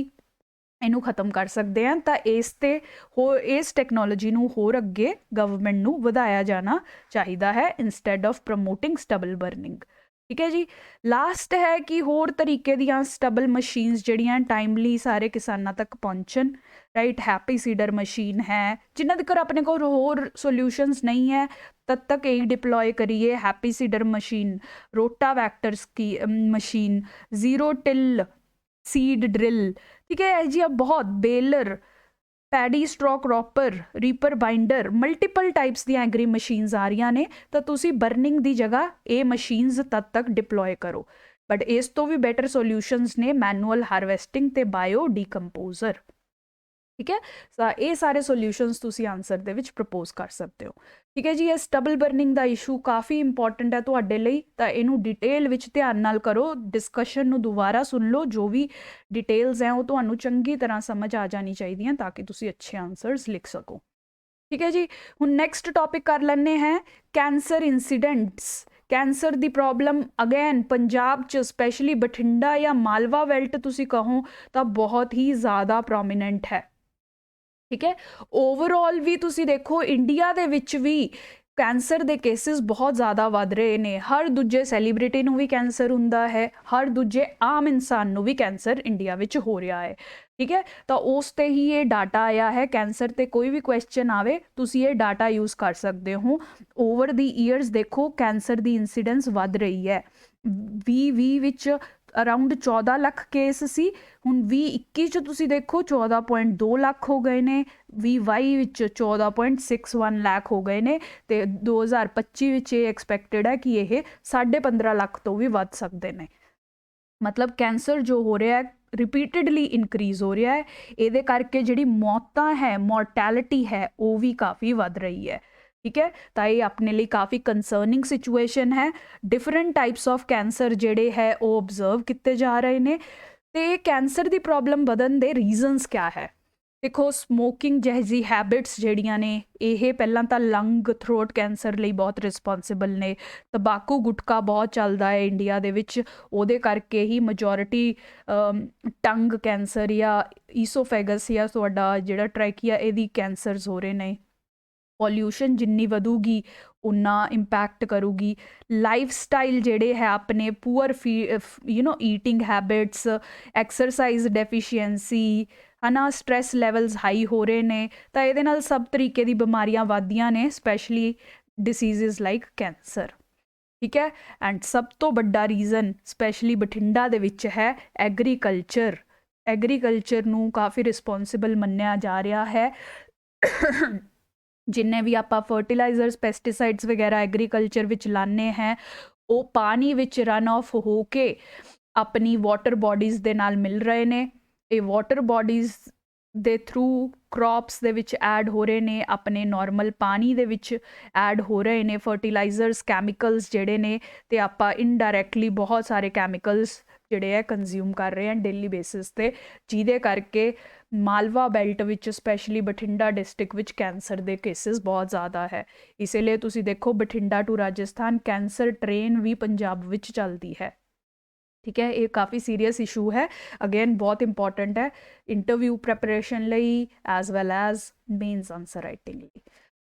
ਇਹਨੂੰ ਖਤਮ ਕਰ ਸਕਦੇ ਹਾਂ। ਤਾਂ ਇਸ ਟੈਕਨੋਲੋਜੀ ਨੂੰ ਹੋਰ ਅੱਗੇ ਗਵਰਨਮੈਂਟ ਨੂੰ ਵਧਾਇਆ ਜਾਣਾ ਚਾਹੀਦਾ ਹੈ ਇੰਸਟੈਡ ਆਫ ਪ੍ਰਮੋਟਿੰਗ ਸਟਬਲ ਬਰਨਿੰਗ, ਠੀਕ ਹੈ ਜੀ। ਲਾਸਟ ਹੈ ਕਿ ਹੋਰ ਤਰੀਕੇ ਦੀਆਂ ਸਟਬਲ ਮਸ਼ੀਨਸ ਜਿਹੜੀਆਂ ਟਾਈਮਲੀ ਸਾਰੇ ਕਿਸਾਨਾਂ ਤੱਕ ਪਹੁੰਚਣ, ਰਾਈਟ। ਹੈਪੀ ਸੀਡਰ ਮਸ਼ੀਨ ਹੈ, ਜਿਨ੍ਹਾਂ ਦੇ ਆਪਣੇ ਕੋਲ ਹੋਰ ਸੋਲਿਊਸ਼ਨਸ ਨਹੀਂ ਹੈ ਤਦ ਤੱਕ ਇਹੀ ਡਿਪਲੋਏ ਕਰੀਏ। ਹੈਪੀ ਸੀਡਰ ਮਸ਼ੀਨ, ਰੋਟਾਵੈਕਟਰਸ ਕੀ machine, zero till seed drill, ਠੀਕ ਹੈ ਜੀ। अब बहुत baler, paddy straw reaper, reaper binder, multiple types ਦੀਆਂ ਐਗਰੀ ਮਸ਼ੀਨਸ ਆ ਰਹੀਆਂ ਨੇ, ਤਾਂ ਤੁਸੀਂ ਬਰਨਿੰਗ ਦੀ ਜਗ੍ਹਾ ਇਹ ਮਸ਼ੀਨਸ ਤਦ ਤੱਕ ਡਿਪਲੋਏ ਕਰੋ। ਬਟ ਇਸ ਤੋਂ ਵੀ ਬੈਟਰ ਸੋਲਿਊਸ਼ਨਸ ਨੇ ਮੈਨੂਅਲ ਹਾਰਵੈਸਟਿੰਗ ਤੇ ਬਾਇਓ ਡੀਕੰਪੋਜ਼ਰ, ਠੀਕ ਹੈ। ਤਾਂ ਇਹ ਸਾਰੇ ਸੋਲਿਊਸ਼ਨਸ ਤੁਸੀਂ ਆਨਸਰ ਦੇ ਵਿੱਚ ਪ੍ਰਪੋਜ਼ ਕਰ ਸਕਦੇ ਹੋ, ਠੀਕ ਹੈ ਜੀ। ਇਹ ਸਟਬਲ ਬਰਨਿੰਗ ਦਾ ਇਸ਼ੂ ਕਾਫੀ ਇੰਪੋਰਟੈਂਟ ਹੈ ਤੁਹਾਡੇ ਲਈ, ਤਾਂ ਇਹਨੂੰ ਡਿਟੇਲ ਵਿੱਚ ਧਿਆਨ ਨਾਲ ਕਰੋ। ਡਿਸਕਸ਼ਨ ਨੂੰ ਦੁਬਾਰਾ ਸੁਣ ਲਓ, ਜੋ ਵੀ ਡਿਟੇਲਸ ਹੈ ਉਹ ਤੁਹਾਨੂੰ ਚੰਗੀ ਤਰ੍ਹਾਂ ਸਮਝ ਆ ਜਾਣੀ ਚਾਹੀਦੀਆਂ ਤਾਂ ਕਿ ਤੁਸੀਂ ਅੱਛੇ ਆਨਸਰਸ ਲਿਖ ਸਕੋ, ਠੀਕ ਹੈ ਜੀ। ਹੁਣ ਨੈਕਸਟ ਟੌਪਿਕ ਕਰ ਲੈਂਦੇ ਹੈ ਕੈਂਸਰ ਇੰਸੀਡੈਂਟਸ। ਕੈਂਸਰ ਦੀ ਪ੍ਰੋਬਲਮ ਅਗੇਨ ਪੰਜਾਬ 'ਚ ਸਪੈਸ਼ਲੀ ਬਠਿੰਡਾ ਜਾਂ ਮਾਲਵਾ ਬੈਲਟ ਤੁਸੀਂ ਕਹੋ ਤਾਂ ਬਹੁਤ ਹੀ ਜ਼ਿਆਦਾ ਪ੍ਰੋਮੀਨੈਂਟ ਹੈ, ਠੀਕ ਹੈ। ਓਵਰਆਲ ਵੀ ਤੁਸੀਂ ਦੇਖੋ ਇੰਡੀਆ ਦੇ ਵਿੱਚ ਵੀ ਕੈਂਸਰ ਦੇ ਕੇਸਿਸ ਬਹੁਤ ਜ਼ਿਆਦਾ ਵੱਧ ਰਹੇ ਨੇ। ਹਰ ਦੂਜੇ ਸੈਲੀਬ੍ਰਿਟੀ ਨੂੰ ਵੀ ਕੈਂਸਰ ਹੁੰਦਾ ਹੈ, ਹਰ ਦੂਜੇ ਆਮ ਇਨਸਾਨ ਨੂੰ ਵੀ ਕੈਂਸਰ ਇੰਡੀਆ ਵਿੱਚ ਹੋ ਰਿਹਾ ਹੈ, ਠੀਕ ਹੈ। ਤਾਂ ਉਸ 'ਤੇ ਹੀ ਇਹ ਡਾਟਾ ਆਇਆ ਹੈ। ਕੈਂਸਰ 'ਤੇ ਕੋਈ ਵੀ ਕੁਐਸਚਨ ਆਵੇ ਤੁਸੀਂ ਇਹ ਡਾਟਾ ਯੂਜ਼ ਕਰ ਸਕਦੇ ਹੋ। ਓਵਰ ਦੀ ਈਅਰਸ ਦੇਖੋ ਕੈਂਸਰ ਦੀ ਇੰਸੀਡੈਂਸ ਵੱਧ ਰਹੀ ਹੈ। 2020 ਵਿੱਚ ਅਰਾਊਂਡ 14 ਲੱਖ ਕੇਸ ਸੀ, ਹੁਣ 2021 'ਚ ਤੁਸੀਂ ਦੇਖੋ 14.2 ਲੱਖ ਹੋ ਗਏ ਨੇ, 2022 ਵਿੱਚ 14.61 ਲੱਖ ਹੋ ਗਏ ਨੇ, ਤੇ 2025 ਵਿੱਚ ਇਹ ਐਕਸਪੈਕਟਡ ਹੈ ਕਿ ਇਹ 15.5 ਲੱਖ ਤੋਂ ਵੀ ਵੱਧ ਸਕਦੇ ਨੇ। ਮਤਲਬ ਕੈਂਸਰ ਜੋ ਹੋ ਰਿਹਾ ਹੈ ਰਿਪੀਟਡਲੀ ਇਨਕਰੀਜ਼ ਹੋ ਰਿਹਾ ਹੈ। ਇਹਦੇ ਕਰਕੇ ਜਿਹੜੀ ਮੌਤਾਂ ਹੈ, ਮੋਰਟੈਲਿਟੀ ਹੈ, ਉਹ ਵੀ ਕਾਫੀ ਵੱਧ ਰਹੀ ਹੈ, ਠੀਕ ਹੈ। ਤਾਂ ਇਹ ਆਪਣੇ ਲਈ ਕਾਫੀ ਕੰਸਰਨਿੰਗ ਸਿਚੁਏਸ਼ਨ ਹੈ। ਡਿਫਰੈਂਟ ਟਾਈਪਸ ਆਫ ਕੈਂਸਰ ਜਿਹੜੇ ਹੈ ਉਹ ਓਬਜ਼ਰਵ ਕੀਤੇ ਜਾ ਰਹੇ ਨੇ। ਤੇ ਕੈਂਸਰ ਦੀ ਪ੍ਰੋਬਲਮ ਵਧਣ ਦੇ ਰੀਜ਼ਨਸ ਕਿਆ ਹੈ? ਦੇਖੋ ਸਮੋਕਿੰਗ ਜਿਹੀ ਹੈਬਿਟਸ ਜਿਹੜੀਆਂ ਨੇ ਇਹ ਪਹਿਲਾਂ ਤਾਂ ਲੰਗ ਥਰੋਟ ਕੈਂਸਰ ਲਈ ਬਹੁਤ ਰਿਸਪੌਂਸਿਬਲ ਨੇ। ਤੰਬਾਕੂ ਗੁਟਕਾ ਬਹੁਤ ਚੱਲਦਾ ਹੈ ਇੰਡੀਆ ਦੇ ਵਿੱਚ, ਉਹਦੇ ਕਰਕੇ ਹੀ ਮੈਜੋਰਿਟੀ ਟੰਗ ਕੈਂਸਰ ਜਾਂ ਈਸੋਫੈਗਸ ਜਾਂ ਤੁਹਾਡਾ ਜਿਹੜਾ ਟ੍ਰੈਕੀਆ ਇਹਦੀ ਕੈਂਸਰਸ ਹੋ ਰਹੇ ਨੇ। ਪੋਲਿਊਸ਼ਨ ਜਿੰਨੀ ਵਧੂਗੀ ਉਨਾ ਇੰਪੈਕਟ ਕਰੂਗੀ। ਲਾਈਫ ਸਟਾਈਲ ਜਿਹੜੇ ਹੈ ਆਪਣੇ poor eating habits, exercise deficiency, ਹੈ ਨਾ, ਸਟ੍ਰੈਸ ਲੈਵਲਸ ਹਾਈ ਹੋ ਰਹੇ ਨੇ, ਤਾਂ ਇਹਦੇ ਨਾਲ ਸਭ ਤਰੀਕੇ ਦੀ ਬਿਮਾਰੀਆਂ ਵੱਧਦੀਆਂ ਨੇ, ਸਪੈਸ਼ਲੀ ਡਿਸੀਜ਼ਸ ਲਾਈਕ ਕੈਂਸਰ, ਠੀਕ ਹੈ। ਐਂਡ ਸਭ ਤੋਂ ਵੱਡਾ ਰੀਜ਼ਨ ਸਪੈਸ਼ਲੀ ਬਠਿੰਡਾ ਦੇ ਵਿੱਚ ਹੈ ਐਗਰੀਕਲਚਰ। ਐਗਰੀਕਲਚਰ ਨੂੰ ਕਾਫੀ ਰਿਸਪੌਂਸਿਬਲ ਮੰਨਿਆ ਜਾ ਰਿਹਾ ਹੈ। ਜਿੰਨੇ ਵੀ ਆਪਾਂ ਫਰਟੀਲਾਈਜ਼ਰਸ, ਪੈਸਟੀਸਾਈਡਸ ਵਗੈਰਾ ਐਗਰੀਕਲਚਰ ਵਿੱਚ ਲਾਉਂਦੇ ਹੈ ਉਹ ਪਾਣੀ ਵਿੱਚ ਰਨ ਆਫ ਹੋ ਕੇ ਆਪਣੀ ਵਾਟਰ ਬੋਡੀਜ਼ ਦੇ ਨਾਲ ਮਿਲ ਰਹੇ ਨੇ। ਇਹ ਵਾਟਰ ਬੋਡੀਜ਼ ਦੇ ਥਰੂ ਕ੍ਰੌਪਸ ਦੇ ਵਿੱਚ ਐਡ ਹੋ ਰਹੇ ਨੇ, ਆਪਣੇ ਨਾਰਮਲ ਪਾਣੀ ਦੇ ਵਿੱਚ ਐਡ ਹੋ ਰਹੇ ਨੇ ਫਰਟੀਲਾਈਜ਼ਰਸ, ਕੈਮੀਕਲਸ ਜਿਹੜੇ ਨੇ, ਅਤੇ ਆਪਾਂ ਇਨਡਾਇਰੈਕਟਲੀ ਬਹੁਤ ਸਾਰੇ ਕੈਮੀਕਲਸ ਜਿਹੜੇ ਹੈ ਕੰਜ਼ਿਊਮ ਕਰ ਰਹੇ ਹਾਂ ਡੇਲੀ ਬੇਸਿਸ 'ਤੇ, ਜਿਹਦੇ ਕਰਕੇ ਮਾਲਵਾ ਬੈਲਟ ਵਿੱਚ ਸਪੈਸ਼ਲੀ ਬਠਿੰਡਾ ਡਿਸਟ੍ਰਿਕਟ ਵਿੱਚ ਕੈਂਸਰ ਦੇ ਕੇਸਿਸ ਬਹੁਤ ਜ਼ਿਆਦਾ ਹੈ। ਇਸੇ ਲਈ ਤੁਸੀਂ ਦੇਖੋ Bathinda to Rajasthan cancer train ਵੀ ਪੰਜਾਬ ਵਿੱਚ ਚੱਲਦੀ ਹੈ। ठीक है, ये काफ़ी सीरियस इशू है, अगेन बहुत इंपॉर्टेंट है इंटरव्यू प्रैपरेशन लई as well as mains answer writing लई।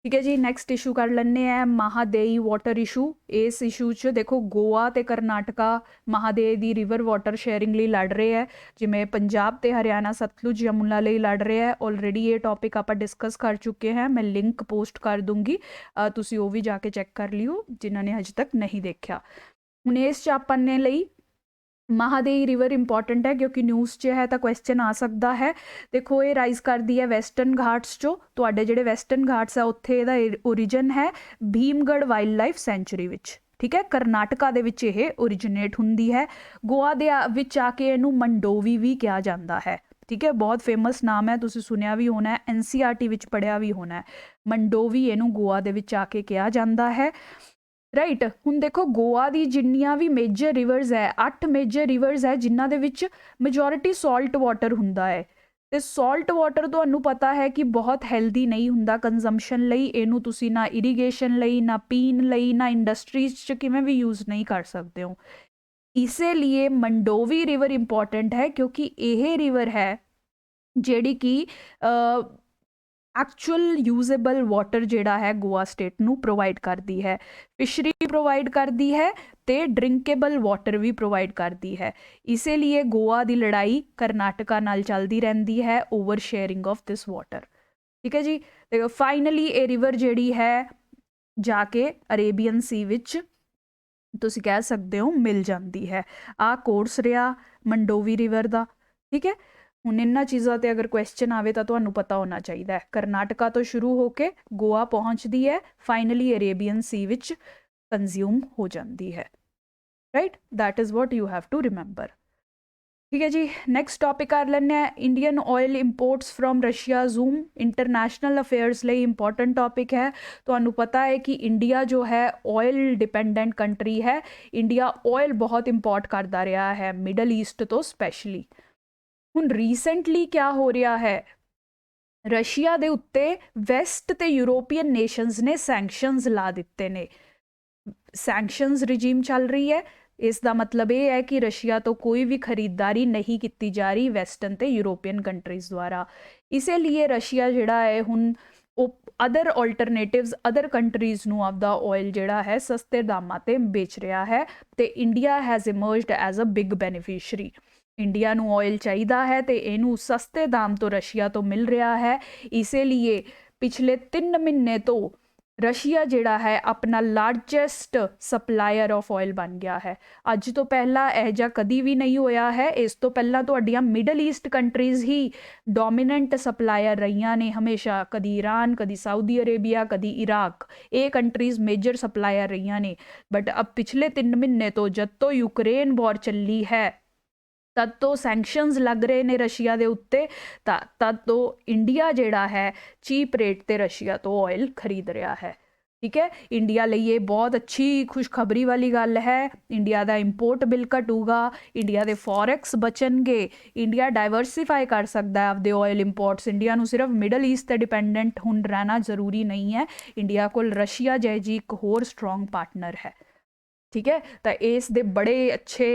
ठीक है जी, नैक्सट इशू कर लेने हैं महादेई वाटर इशू। इस इशू च देखो गोवा ते Karnataka Mahadei the river water sharing ਲਈ लड़ रहे हैं, जिमें पंजाब ते हरियाणा सतलुज यमुना ਲਈ लड़ रहे हैं। ऑलरेडी ये टॉपिक आप डिस्कस कर चुके हैं, मैं लिंक पोस्ट कर दूंगी, तुसी वो भी जाके चेक कर लियो जिन्होंने अजे तक नहीं देखा। ਹੁਣ ਇਸ 'ਚ ਆਪਾਂ ਨੇ ਲਈ महादेई रिवर इंपॉर्टेंट है क्योंकि न्यूज़ च है तो क्वेश्चन आ सकता है। देखो ये राइज करती है वैसटर्न घाट्स चो, तो जेडे वैसटर्न घाट्स है उत्थे इहदा ओरिजिन है भीमगढ़ वाइल्ड लाइफ सेंचुरी विच। ठीक है, करनाटका दे विच ये ओरिजिनेट हुंदी है। गोवा दे विच आके इहनूं मंडोवी भी कहा जाता है। ठीक है, बहुत फेमस नाम है, तुसीं सुनिया भी होना है, NCERT विच पढ़िया भी होना है। मंडोवी इहनूं गोवा दे विच आके कहा जाता है। राइट, हुण देखो गोवा दी जिन्नियां भी मेजर रिवर्स है, 8 मेजर रिवर्स है जिन्हां दे विच मेजोरिटी सॉल्ट वाटर हुंदा है। ते सॉल्ट वाटर तुहानूं पता है कि बहुत हैल्दी नहीं हुंदा कंजम्पशन लई, इहनूं तुसीं ना इरीगेशन लई, ना पीण लई, ना इंडस्ट्रीज च किवें भी यूज़ नहीं कर सकते हो। इसीलिए मंडोवी रिवर इंपॉर्टेंट है क्योंकि यह रिवर है जिहड़ी कि एक्चुअल यूजेबल वाटर जिहड़ा है गोवा स्टेट नू प्रोवाइड करती है, फिशरी प्रोवाइड करती है ते ड्रिंकेबल वाटर भी प्रोवाइड करती है। इसीलिए गोवा की लड़ाई करनाटका नाल चलती रहती है over sharing of this water. ठीक है जी, देखो फाइनली ये रिवर जिहड़ी है जाके अरेबियन सी विच तुसीं कह सकते हो मिल जाती है। आ कोर्स रहा मंडोवी रिवर का। ठीक है, ਹੁਣ ਇਹਨਾਂ ਚੀਜ਼ਾਂ ਤੇ ਅਗਰ ਕੁਐਸਚਨ ਆਵੇ ਤਾਂ ਤੁਹਾਨੂੰ ਪਤਾ ਹੋਣਾ ਚਾਹੀਦਾ ਹੈ। ਕਰਨਾਟਕਾ ਤੋਂ ਸ਼ੁਰੂ ਹੋ ਕੇ ਗੋਆ ਪਹੁੰਚਦੀ ਹੈ, ਫਾਈਨਲੀ ਅਰੇਬੀਅਨ ਸੀ ਵਿੱਚ ਕੰਜ਼ਿਊਮ ਹੋ ਜਾਂਦੀ ਹੈ। Right, that is what you have to remember. ठीक है जी, नैक्सट टॉपिक कर लेने हैं Indian oil imports from Russia zoom. International affairs लिए इंपॉर्टेंट टॉपिक है। तो पता है कि इंडिया जो है ऑयल डिपेंडेंट कंट्री है, इंडिया ऑयल बहुत इंपोर्ट करता रहा है मिडल ईस्ट तो स्पैशली। हुण रीसेंटली क्या हो रहा है, रशिया दे उत्ते वैस्ट ते यूरोपीयन नेशनस ने सैंक्शनस ला दिते ने। सैंक्शनस रिजीम चल रही है, इसका मतलब ये है कि रशिया तो कोई भी खरीदारी नहीं की जा रही वैसटर्न ते यूरोपीयन कंट्रीज द्वारा। इसीलिए रशिया जिहड़ा है हुण अदर ऑल्टरनेटिव्स अदर कंट्रीज नू आपदा ऑयल जिहड़ा है सस्ते दामां ते बेच रहा है, ते India has emerged as a big beneficiary. India नू ऑयल चाहिदा है तो इनू सस्ते दाम तो रशिया तो मिल रहा है। इसीलिए पिछले 3 महीने तो रशिया जिहड़ा है अपना लार्जेस्ट सप्लायर ऑफ ऑयल बन गया है। अज तो पहला यह जिहा कदी भी नहीं होया है। इस तो पहला तुहाडियां मिडल ईस्ट कंट्रीज ही डोमीनेंट सप्लायर रहीआं ने हमेशा, कदी ईरान, कदी साउदी अरेबिया, कदी इराक, ये कंट्रीज मेजर सप्लायर रहीआं ने। बट अब पिछले 3 महीने तो जद तो यूक्रेन वॉर चली है तद तो सैंक्शनस लग रहे ने रशिया के उत्ते, तद तो इंडिया जिहड़ा है चीप रेट ते रशिया तो ऑयल खरीद रहा है। ठीक है, इंडिया लिए ये बहुत अच्छी खुशखबरी वाली गल है। इंडिया का इंपोर्ट बिल घटूगा, इंडिया के फॉरैक्स बचनगे, इंडिया डाइवर्सीफाई कर सकता है आपदे ऑयल इंपोर्ट्स। इंडिया नू सिर्फ मिडल ईस्ट ते डिपेंडेंट हुण रहना जरूरी नहीं है, इंडिया कोल रशिया जैसी एक होर स्ट्रोंग पार्टनर है। ठीक है, तो इस दे बड़े अच्छे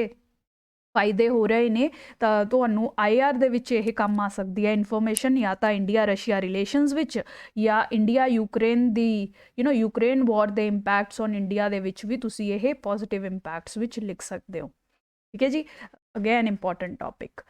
फायदे हो रहे ने। तो IR दे विच यह काम आ सकती है इन्फॉर्मेशन, या तो इंडिया रशिया रिलेशनस विच, या इंडिया यूक्रेन दी यूक्रेन वॉर दे इंपैक्ट्स ऑन इंडिया दे विच भी तुसी यह पॉजिटिव इंपैक्ट्स विच लिख सकते हो। ठीक है जी, again important topic.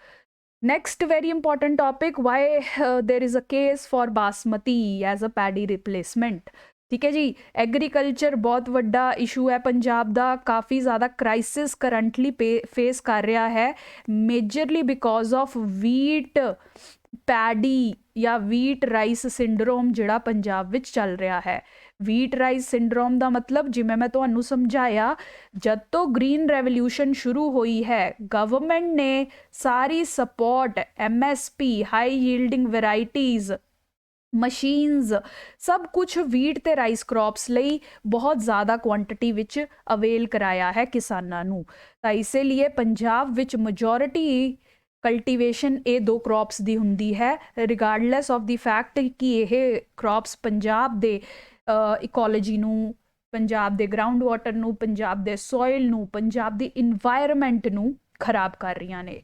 Next very important topic, why there is a case for basmati as a paddy replacement. ठीक है जी, एग्रीकल्चर बहुत वड्डा इशू है पंजाब का, काफ़ी ज़्यादा क्राइसिस करंटली फेस कर रहा है, majorly because of wheat paddy या वीट राइस सिंड्रोम जिहड़ा पंजाब विच चल रहा है। वीट राइस सिंड्रोम का मतलब जिमें मैं तुहानू समझाया, जब तो ग्रीन रेवोल्यूशन शुरू हुई है गवर्नमेंट ने सारी support MSP high yielding varieties machines सब कुछ वीट ते राइस क्रॉप्स लई बहुत ज़्यादा क्वांटिटी विच अवेल कराया है किसानां नू। तां इसीलिए पंजाब विच मजॉरिटी कल्टीवेशन ये 2 क्रॉप्स दी हुंदी है, रिगार्डलैस ऑफ द फैक्ट कि यह क्रॉप्स पंजाब दे इकोलॉजी नू, पंजाब दे ग्राउंड वाटर नू, पंजाब दे सॉइल नू, पंजाब दी इन्वायरमेंट नू ਖਰਾਬ ਕਰ ਰਹੀਆਂ ਨੇ।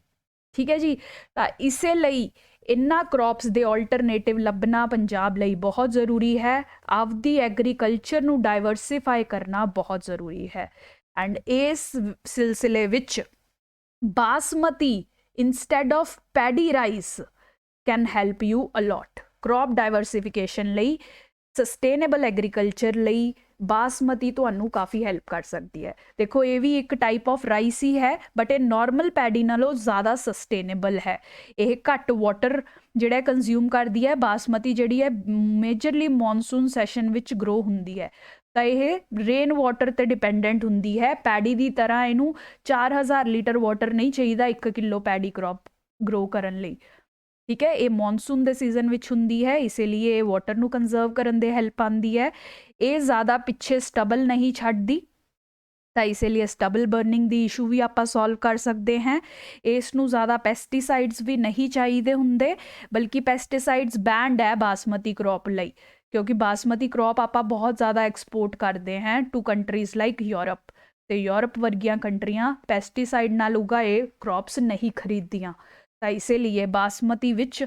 ਠੀਕ ਹੈ ਜੀ, ਤਾਂ ਇਸੇ ਲਈ ਇਹਨਾਂ ਕ੍ਰੌਪਸ ਦੇ ਆਲਟਰਨੇਟਿਵ ਲੱਭਣਾ ਪੰਜਾਬ ਲਈ ਬਹੁਤ ਜ਼ਰੂਰੀ ਹੈ। ਆਪਦੀ ਐਗਰੀਕਲਚਰ ਨੂੰ ਡਾਇਵਰਸੀਫਾਈ ਕਰਨਾ ਬਹੁਤ ਜ਼ਰੂਰੀ ਹੈ। ਐਂਡ ਇਸ ਸਿਲਸਿਲੇ ਵਿੱਚ basmati instead of paddy rice can help you a lot. Crop diversification ਲਈ, ਸਸਟੇਨੇਬਲ ਐਗਰੀਕਲਚਰ ਲਈ ਬਾਸਮਤੀ ਤੁਹਾਨੂੰ ਕਾਫੀ ਹੈਲਪ ਕਰ ਸਕਦੀ ਹੈ। ਦੇਖੋ ਇਹ ਵੀ ਇੱਕ ਟਾਈਪ ਆਫ ਰਾਈਸ ਹੀ ਹੈ, ਬਟ ਇਹ ਨਾਰਮਲ ਪੈਡੀ ਨਾਲੋਂ ਜ਼ਿਆਦਾ ਸਸਟੇਨੇਬਲ ਹੈ। ਇਹ ਘੱਟ ਵਾਟਰ ਜਿਹੜਾ ਕੰਜ਼ਿਊਮ ਕਰਦੀ ਹੈ। ਬਾਸਮਤੀ ਜਿਹੜੀ ਹੈ ਮੇਜਰਲੀ ਮੌਨਸੂਨ ਸੈਸ਼ਨ ਵਿੱਚ ਗਰੋ ਹੁੰਦੀ ਹੈ, ਤਾਂ ਇਹ ਰੇਨ ਵਾਟਰ ਤੇ ਡਿਪੈਂਡੈਂਟ ਹੁੰਦੀ ਹੈ। ਪੈਡੀ ਦੀ ਤਰ੍ਹਾਂ ਇਹਨੂੰ 4000 ਲੀਟਰ ਵਾਟਰ ਨਹੀਂ ਚਾਹੀਦਾ 1 ਕਿਲੋ ਪੈਡੀ ਕ੍ਰੌਪ ਗਰੋ ਕਰਨ ਲਈ। ਠੀਕ ਹੈ, ਇਹ ਮੌਨਸੂਨ ਦੇ ਸੀਜ਼ਨ ਵਿੱਚ ਹੁੰਦੀ ਹੈ, ਇਸੇ ਲਈ ਇਹ ਵਾਟਰ ਨੂੰ ਕੰਜ਼ਰਵ ਕਰਨ ਦੇ ਹੈਲਪ ਆਉਂਦੀ ਹੈ। ਇਹ ਜ਼ਿਆਦਾ ਪਿੱਛੇ ਸਟਬਲ ਨਹੀਂ ਛੱਡਦੀ, ਤਾਂ ਇਸੇ ਲਈ ਸਟਬਲ ਬਰਨਿੰਗ ਦੀ ਇਸ਼ੂ ਵੀ ਆਪਾਂ ਸੋਲਵ ਕਰ ਸਕਦੇ ਹਾਂ। ਇਸ ਨੂੰ ਜ਼ਿਆਦਾ ਪੈਸਟੀਸਾਈਡਸ ਵੀ ਨਹੀਂ ਚਾਹੀਦੇ ਹੁੰਦੇ, ਬਲਕਿ ਪੈਸਟੀਸਾਈਡਸ ਬੈਂਡ ਹੈ ਬਾਸਮਤੀ ਕ੍ਰੌਪ ਲਈ, ਕਿਉਂਕਿ ਬਾਸਮਤੀ ਕ੍ਰੌਪ ਆਪਾਂ ਬਹੁਤ ਜ਼ਿਆਦਾ ਐਕਸਪੋਰਟ ਕਰਦੇ ਹਾਂ ਟੂ ਕੰਟਰੀਜ਼ ਲਾਈਕ ਯੂਰਪ, ਤੇ ਯੂਰਪ ਵਰਗੀਆਂ ਕੰਟਰੀਆਂ ਪੈਸਟੀਸਾਈਡ ਨਾਲ ਉਗਾਏ ਕ੍ਰੌਪਸ ਨਹੀਂ ਖਰੀਦਦੀਆਂ। ਤਾਂ ਇਸੇ ਲਈ ਬਾਸਮਤੀ ਵਿੱਚ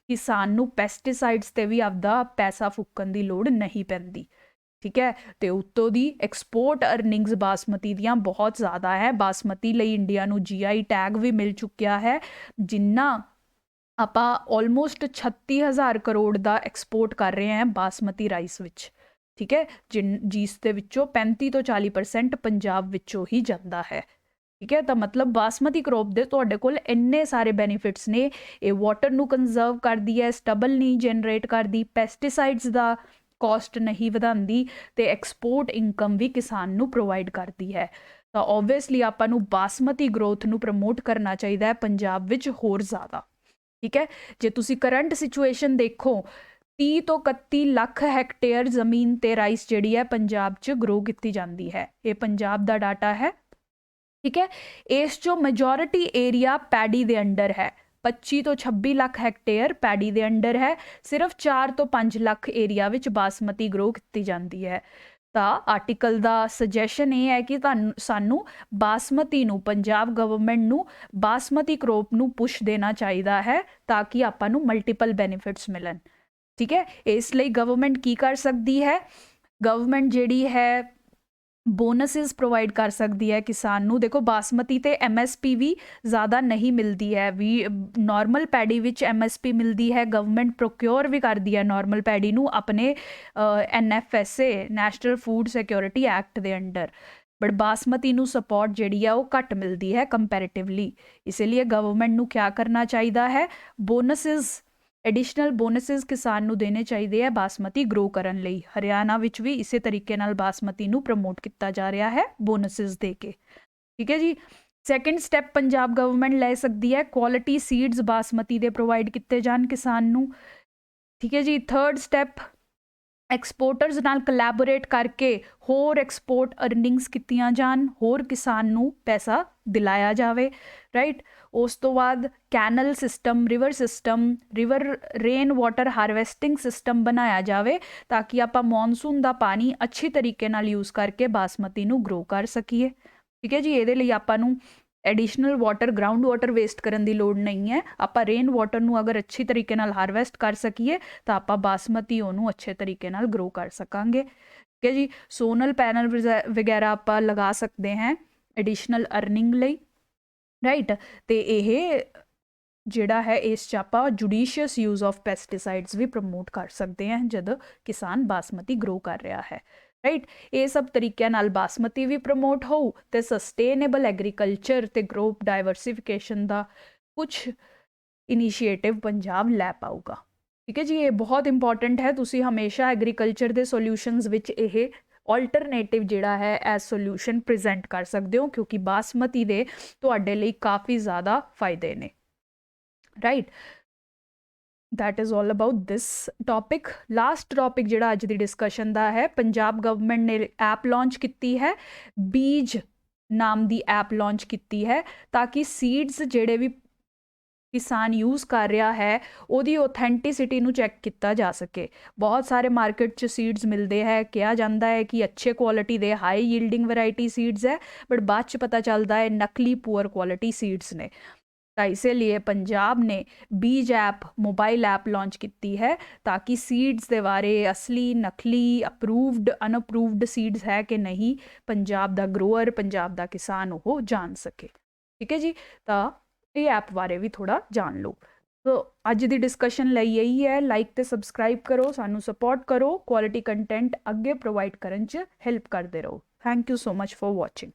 ਕਿਸਾਨ ਨੂੰ ਪੈਸਟੀਸਾਈਡਸ ਤੇ ਵੀ ਆਪਦਾ ਪੈਸਾ ਫੂਕਣ ਦੀ ਲੋੜ ਨਹੀਂ ਪੈਂਦੀ। ਠੀਕ ਹੈ, ਤੇ ਉੱਤੋਂ ਦੀ ਐਕਸਪੋਰਟ ਅਰਨਿੰਗਸ ਬਾਸਮਤੀ ਦੀਆਂ ਬਹੁਤ ਜ਼ਿਆਦਾ ਹੈ। ਬਾਸਮਤੀ ਲਈ ਇੰਡੀਆ ਨੂੰ GI ਟੈਗ ਵੀ ਮਿਲ ਚੁੱਕਿਆ ਹੈ, ਜਿੰਨਾ ਆਪਾਂ ਆਲਮੋਸਟ 36000 ਕਰੋੜ ਦਾ ਐਕਸਪੋਰਟ ਕਰ ਰਹੇ ਹਾਂ ਬਾਸਮਤੀ ਰਾਈਸ ਵਿੱਚ। ਠੀਕ ਹੈ, ਜਿਸ ਦੇ ਵਿੱਚੋਂ 35 ਤੋਂ 40% ਪੰਜਾਬ ਵਿੱਚੋਂ ਹੀ ਜਾਂਦਾ ਹੈ। ਠੀਕ ਹੈ, ਤਾਂ ਮਤਲਬ ਬਾਸਮਤੀ ਕ੍ਰੌਪ ਦੇ ਤੁਹਾਡੇ ਕੋਲ ਇੰਨੇ ਸਾਰੇ ਬੈਨੀਫਿਟਸ ਨੇ। ਇਹ ਵਾਟਰ ਨੂੰ ਕੰਜ਼ਰਵ ਕਰਦੀ ਹੈ, ਸਟਬਲ ਨਹੀਂ ਜਨਰੇਟ ਕਰਦੀ, ਪੈਸਟੀਸਾਈਡਸ ਦਾ ਕਾਸਟ ਨਹੀਂ ਵਧਾਉਂਦੀ, ਤੇ ਐਕਸਪੋਰਟ ਇਨਕਮ ਵੀ ਕਿਸਾਨ ਨੂੰ ਪ੍ਰੋਵਾਈਡ ਕਰਦੀ ਹੈ। ਤਾਂ ਓਬਵੀਅਸਲੀ ਆਪਾਂ ਨੂੰ ਬਾਸਮਤੀ ਗਰੋਥ ਨੂੰ ਪ੍ਰਮੋਟ ਕਰਨਾ ਚਾਹੀਦਾ ਹੈ ਪੰਜਾਬ ਵਿੱਚ ਹੋਰ ਜ਼ਿਆਦਾ। ਠੀਕ ਹੈ, ਜੇ ਤੁਸੀਂ ਕਰੰਟ ਸਿਚੁਏਸ਼ਨ ਦੇਖੋ 30 ਤੋਂ 31 ਲੱਖ ਹੈਕਟੇਅਰ ਜ਼ਮੀਨ ਤੇ ਰਾਈਸ ਜਿਹੜੀ ਹੈ ਪੰਜਾਬ 'ਚ ਗਰੋ ਕੀਤੀ ਜਾਂਦੀ ਹੈ। ਇਹ ਪੰਜਾਬ ਦਾ ਡਾਟਾ ਹੈ। ਠੀਕ ਹੈ, ਇਸ 'ਚੋਂ ਮੈਜੋਰਿਟੀ ਏਰੀਆ ਪੈਡੀ ਦੇ ਅੰਡਰ ਹੈ। 25 ਤੋਂ 26 ਲੱਖ ਹੈਕਟੇਅਰ ਪੈਡੀ ਦੇ ਅੰਡਰ ਹੈ। ਸਿਰਫ 4 ਤੋਂ 5 ਲੱਖ ਏਰੀਆ ਵਿੱਚ ਬਾਸਮਤੀ ਗਰੋ ਕੀਤੀ ਜਾਂਦੀ ਹੈ। ਤਾਂ ਆਰਟੀਕਲ ਦਾ ਸੁਜੈਸ਼ਨ ਇਹ ਹੈ ਕਿ ਸਾਨੂੰ ਬਾਸਮਤੀ ਨੂੰ, ਪੰਜਾਬ ਗਵਰਨਮੈਂਟ ਨੂੰ ਬਾਸਮਤੀ ਕ੍ਰੌਪ ਨੂੰ ਪੁਸ਼ ਦੇਣਾ ਚਾਹੀਦਾ ਹੈ, ਤਾਂ ਕਿ ਆਪਾਂ ਨੂੰ ਮਲਟੀਪਲ ਬੈਨੀਫਿਟਸ ਮਿਲਣ। ਠੀਕ ਹੈ, ਇਸ ਲਈ ਗਵਰਨਮੈਂਟ ਕੀ ਕਰ ਸਕਦੀ ਹੈ? ਗਵਰਨਮੈਂਟ ਜਿਹੜੀ ਹੈ ਬੋਨਸਿਸ ਪ੍ਰੋਵਾਈਡ ਕਰ ਸਕਦੀ ਹੈ ਕਿਸਾਨ ਨੂੰ। ਦੇਖੋ ਬਾਸਮਤੀ ਤੇ MSP ਵੀ ਜ਼ਿਆਦਾ ਨਹੀਂ ਮਿਲਦੀ ਹੈ, ਵੀ ਨਾਰਮਲ ਪੈਡੀ ਵਿੱਚ MSP ਮਿਲਦੀ ਹੈ। ਗਵਰਨਮੈਂਟ ਪ੍ਰੋਕਿਓਰ ਵੀ ਕਰਦੀ ਹੈ ਨਾਰਮਲ ਪੈਡੀ ਨੂੰ ਆਪਣੇ NFSA national food security act ਦੇ ਅੰਡਰ, ਬਟ ਬਾਸਮਤੀ ਨੂੰ ਸਪੋਰਟ ਜਿਹੜੀ ਹੈ ਉਹ ਘੱਟ ਮਿਲਦੀ ਹੈ ਕੰਪੈरेटिवली। ਇਸੇ ਲਈ ਗਵਰਨਮੈਂਟ ਨੂੰ ਕਿਆ ਕਰਨਾ ਚਾਹੀਦਾ ਹੈ? ਬੋਨਸਿਸ, ਐਡੀਸ਼ਨਲ ਬੋਨਸਿਸ ਕਿਸਾਨ ਨੂੰ ਦੇਣੇ ਚਾਹੀਦੇ ਹੈ ਬਾਸਮਤੀ ਗਰੋ ਕਰਨ ਲਈ। ਹਰਿਆਣਾ ਵਿੱਚ ਵੀ ਇਸੇ ਤਰੀਕੇ ਨਾਲ ਬਾਸਮਤੀ ਨੂੰ ਪ੍ਰਮੋਟ ਕੀਤਾ ਜਾ ਰਿਹਾ ਹੈ ਬੋਨਸਿਸ ਦੇ ਕੇ। ਠੀਕ ਹੈ ਜੀ, ਸੈਕੰਡ ਸਟੈਪ ਪੰਜਾਬ ਗਵਰਨਮੈਂਟ ਲੈ ਸਕਦੀ ਹੈ, ਕੁਆਲਿਟੀ ਸੀਡਸ ਬਾਸਮਤੀ ਦੇ ਪ੍ਰੋਵਾਈਡ ਕੀਤੇ ਜਾਣ ਕਿਸਾਨ ਨੂੰ। ਠੀਕ ਹੈ ਜੀ, ਥਰਡ ਸਟੈਪ ਐਕਸਪੋਰਟਰਸ ਨਾਲ ਕੋਲੈਬੋਰੇਟ ਕਰਕੇ ਹੋਰ ਐਕਸਪੋਰਟ ਅਰਨਿੰਗਸ ਕੀਤੀਆਂ ਜਾਣ, ਹੋਰ ਕਿਸਾਨ ਨੂੰ ਪੈਸਾ ਦਿਲਾਇਆ ਜਾਵੇ। ਰਾਈਟ, ਉਸ ਤੋਂ ਬਾਅਦ canal system, river rain water harvesting system ਬਣਾਇਆ ਜਾਵੇ, ਤਾਂ ਕਿ ਆਪਾਂ ਮੌਨਸੂਨ ਦਾ ਪਾਣੀ ਅੱਛੀ ਤਰੀਕੇ ਨਾਲ ਯੂਜ਼ ਕਰਕੇ ਬਾਸਮਤੀ ਨੂੰ ਗਰੋ ਕਰ ਸਕੀਏ। ਠੀਕ ਹੈ ਜੀ, ਇਹਦੇ ਲਈ ਆਪਾਂ ਨੂੰ additional water, ground water waste ਕਰਨ ਦੀ ਲੋੜ ਨਹੀਂ ਹੈ। ਆਪਾਂ ਰੇਨ ਵਾਟਰ ਨੂੰ ਅਗਰ ਅੱਛੀ ਤਰੀਕੇ ਨਾਲ ਹਾਰਵੈਸਟ ਕਰ ਸਕੀਏ ਤਾਂ ਆਪਾਂ ਬਾਸਮਤੀ ਉਹਨੂੰ ਅੱਛੇ ਤਰੀਕੇ ਨਾਲ ਗਰੋ ਕਰ ਸਕਾਂਗੇ। ਠੀਕ ਹੈ ਜੀ, ਸੋਨਲ ਪੈਨਲ ਵਗੈਰਾ ਆਪਾਂ ਲਗਾ ਸਕਦੇ ਹਾਂ ਐਡੀਸ਼ਨਲ ਅਰਨਿੰਗ ਲਈ। ਰਾਈਟ, ਤੇ ਇਹ ਜਿਹੜਾ ਹੈ ਇਸ 'ਚ ਆਪਾਂ ਜੁਡੀਸ਼ੀਅਸ ਯੂਜ਼ ਆਫ ਪੈਸਟੀਸਾਈਡਸ ਵੀ ਪ੍ਰਮੋਟ ਕਰ ਸਕਦੇ ਹਾਂ ਜਦ ਕਿਸਾਨ ਬਾਸਮਤੀ ਗਰੋ ਕਰ ਰਿਹਾ ਹੈ। ਰਾਈਟ, ਇਹ ਸਭ ਤਰੀਕਿਆਂ ਨਾਲ ਬਾਸਮਤੀ ਵੀ ਪ੍ਰਮੋਟ ਹੋਊ ਤੇ ਸਸਟੇਨੇਬਲ ਐਗਰੀਕਲਚਰ ਤੇ ਗਰੋਪ ਡਾਇਵਰਸੀਫਿਕੇਸ਼ਨ ਦਾ ਕੁਝ ਇਨੀਸ਼ੀਏਟਿਵ ਪੰਜਾਬ ਲੈ ਪਾਊਗਾ। ਠੀਕ ਹੈ ਜੀ, ਇਹ ਬਹੁਤ ਇੰਪੋਰਟੈਂਟ ਹੈ। ਤੁਸੀਂ ਹਮੇਸ਼ਾ ਐਗਰੀਕਲਚਰ ਦੇ ਸੋਲਿਊਸ਼ਨਸ ਵਿੱਚ ਇਹ ਆਲਟਰਨੇਟਿਵ ਜਿਹੜਾ ਹੈ ਐਜ਼ ਸੋਲਿਊਸ਼ਨ ਪ੍ਰੈਜ਼ੈਂਟ ਕਰ ਸਕਦੇ ਹੋ, ਕਿਉਂਕਿ ਬਾਸਮਤੀ ਦੇ ਤੁਹਾਡੇ ਲਈ ਕਾਫੀ ਜ਼ਿਆਦਾ ਫਾਇਦੇ ਨੇ। Right, that is all about this topic. Last topic ਜਿਹੜਾ ਅੱਜ ਦੀ ਡਿਸਕਸ਼ਨ ਦਾ ਹੈ, ਪੰਜਾਬ ਗਵਰਨਮੈਂਟ ਨੇ ਐਪ ਲਾਂਚ ਕੀਤੀ ਹੈ, ਬੀਜ ਨਾਮ ਦੀ ਐਪ ਲਾਂਚ ਕੀਤੀ ਹੈ, ਤਾਂ ਕਿ ਸੀਡਸ ਜਿਹੜੇ ਵੀ ਕਿਸਾਨ ਯੂਜ਼ ਕਰ ਰਿਹਾ ਹੈ ਉਹਦੀ ਆਥੈਂਟਿਸਿਟੀ ਨੂੰ ਚੈੱਕ ਕੀਤਾ ਜਾ ਸਕੇ। ਬਹੁਤ ਸਾਰੇ ਮਾਰਕੀਟ 'ਚ ਸੀਡਸ ਮਿਲਦੇ ਹੈ, ਕਿਹਾ ਜਾਂਦਾ ਹੈ ਕਿ ਅੱਛੇ ਕੁਆਲਿਟੀ ਦੇ ਹਾਈ ਯੀਲਡਿੰਗ ਵੈਰਾਈਟੀ ਸੀਡਸ ਹੈ, ਬਟ ਬਾਅਦ 'ਚ ਪਤਾ ਚੱਲਦਾ ਹੈ ਨਕਲੀ ਪੂਅਰ ਕੁਆਲਿਟੀ ਸੀਡਸ ਨੇ। ਤਾਂ ਇਸੇ ਲਈ ਪੰਜਾਬ ਨੇ ਬੀਜ ਐਪ ਮੋਬਾਈਲ ਐਪ ਲਾਂਚ ਕੀਤੀ ਹੈ ਤਾਂ ਕਿ ਸੀਡਸ ਦੇ ਬਾਰੇ ਅਸਲੀ ਨਕਲੀ ਅਪਰੂਵਡ ਅਨਅਪਰੂਵਡ ਸੀਡਸ ਹੈ ਕਿ ਨਹੀਂ ਪੰਜਾਬ ਦਾ ਗਰੋਅਰ ਪੰਜਾਬ ਦਾ ਕਿਸਾਨ ਉਹ ਜਾਣ ਸਕੇ। ਠੀਕ ਹੈ ਜੀ, ਤਾਂ ਇਹ ਐਪ ਬਾਰੇ ਵੀ ਥੋੜਾ ਜਾਣ ਲਓ। ਸੋ ਅੱਜ ਦੀ ਡਿਸਕਸ਼ਨ ਲਈ ਇਹੀ ਹੈ। ਲਾਈਕ ਤੇ ਸਬਸਕ੍ਰਾਈਬ ਕਰੋ, ਸਾਨੂੰ ਸਪੋਰਟ ਕਰੋ, ਕੁਆਲਿਟੀ ਕੰਟੈਂਟ ਅੱਗੇ ਪ੍ਰੋਵਾਈਡ ਕਰਨ 'ਚ ਹੈਲਪ ਕਰਦੇ ਰਹੋ। Thank you so much for watching.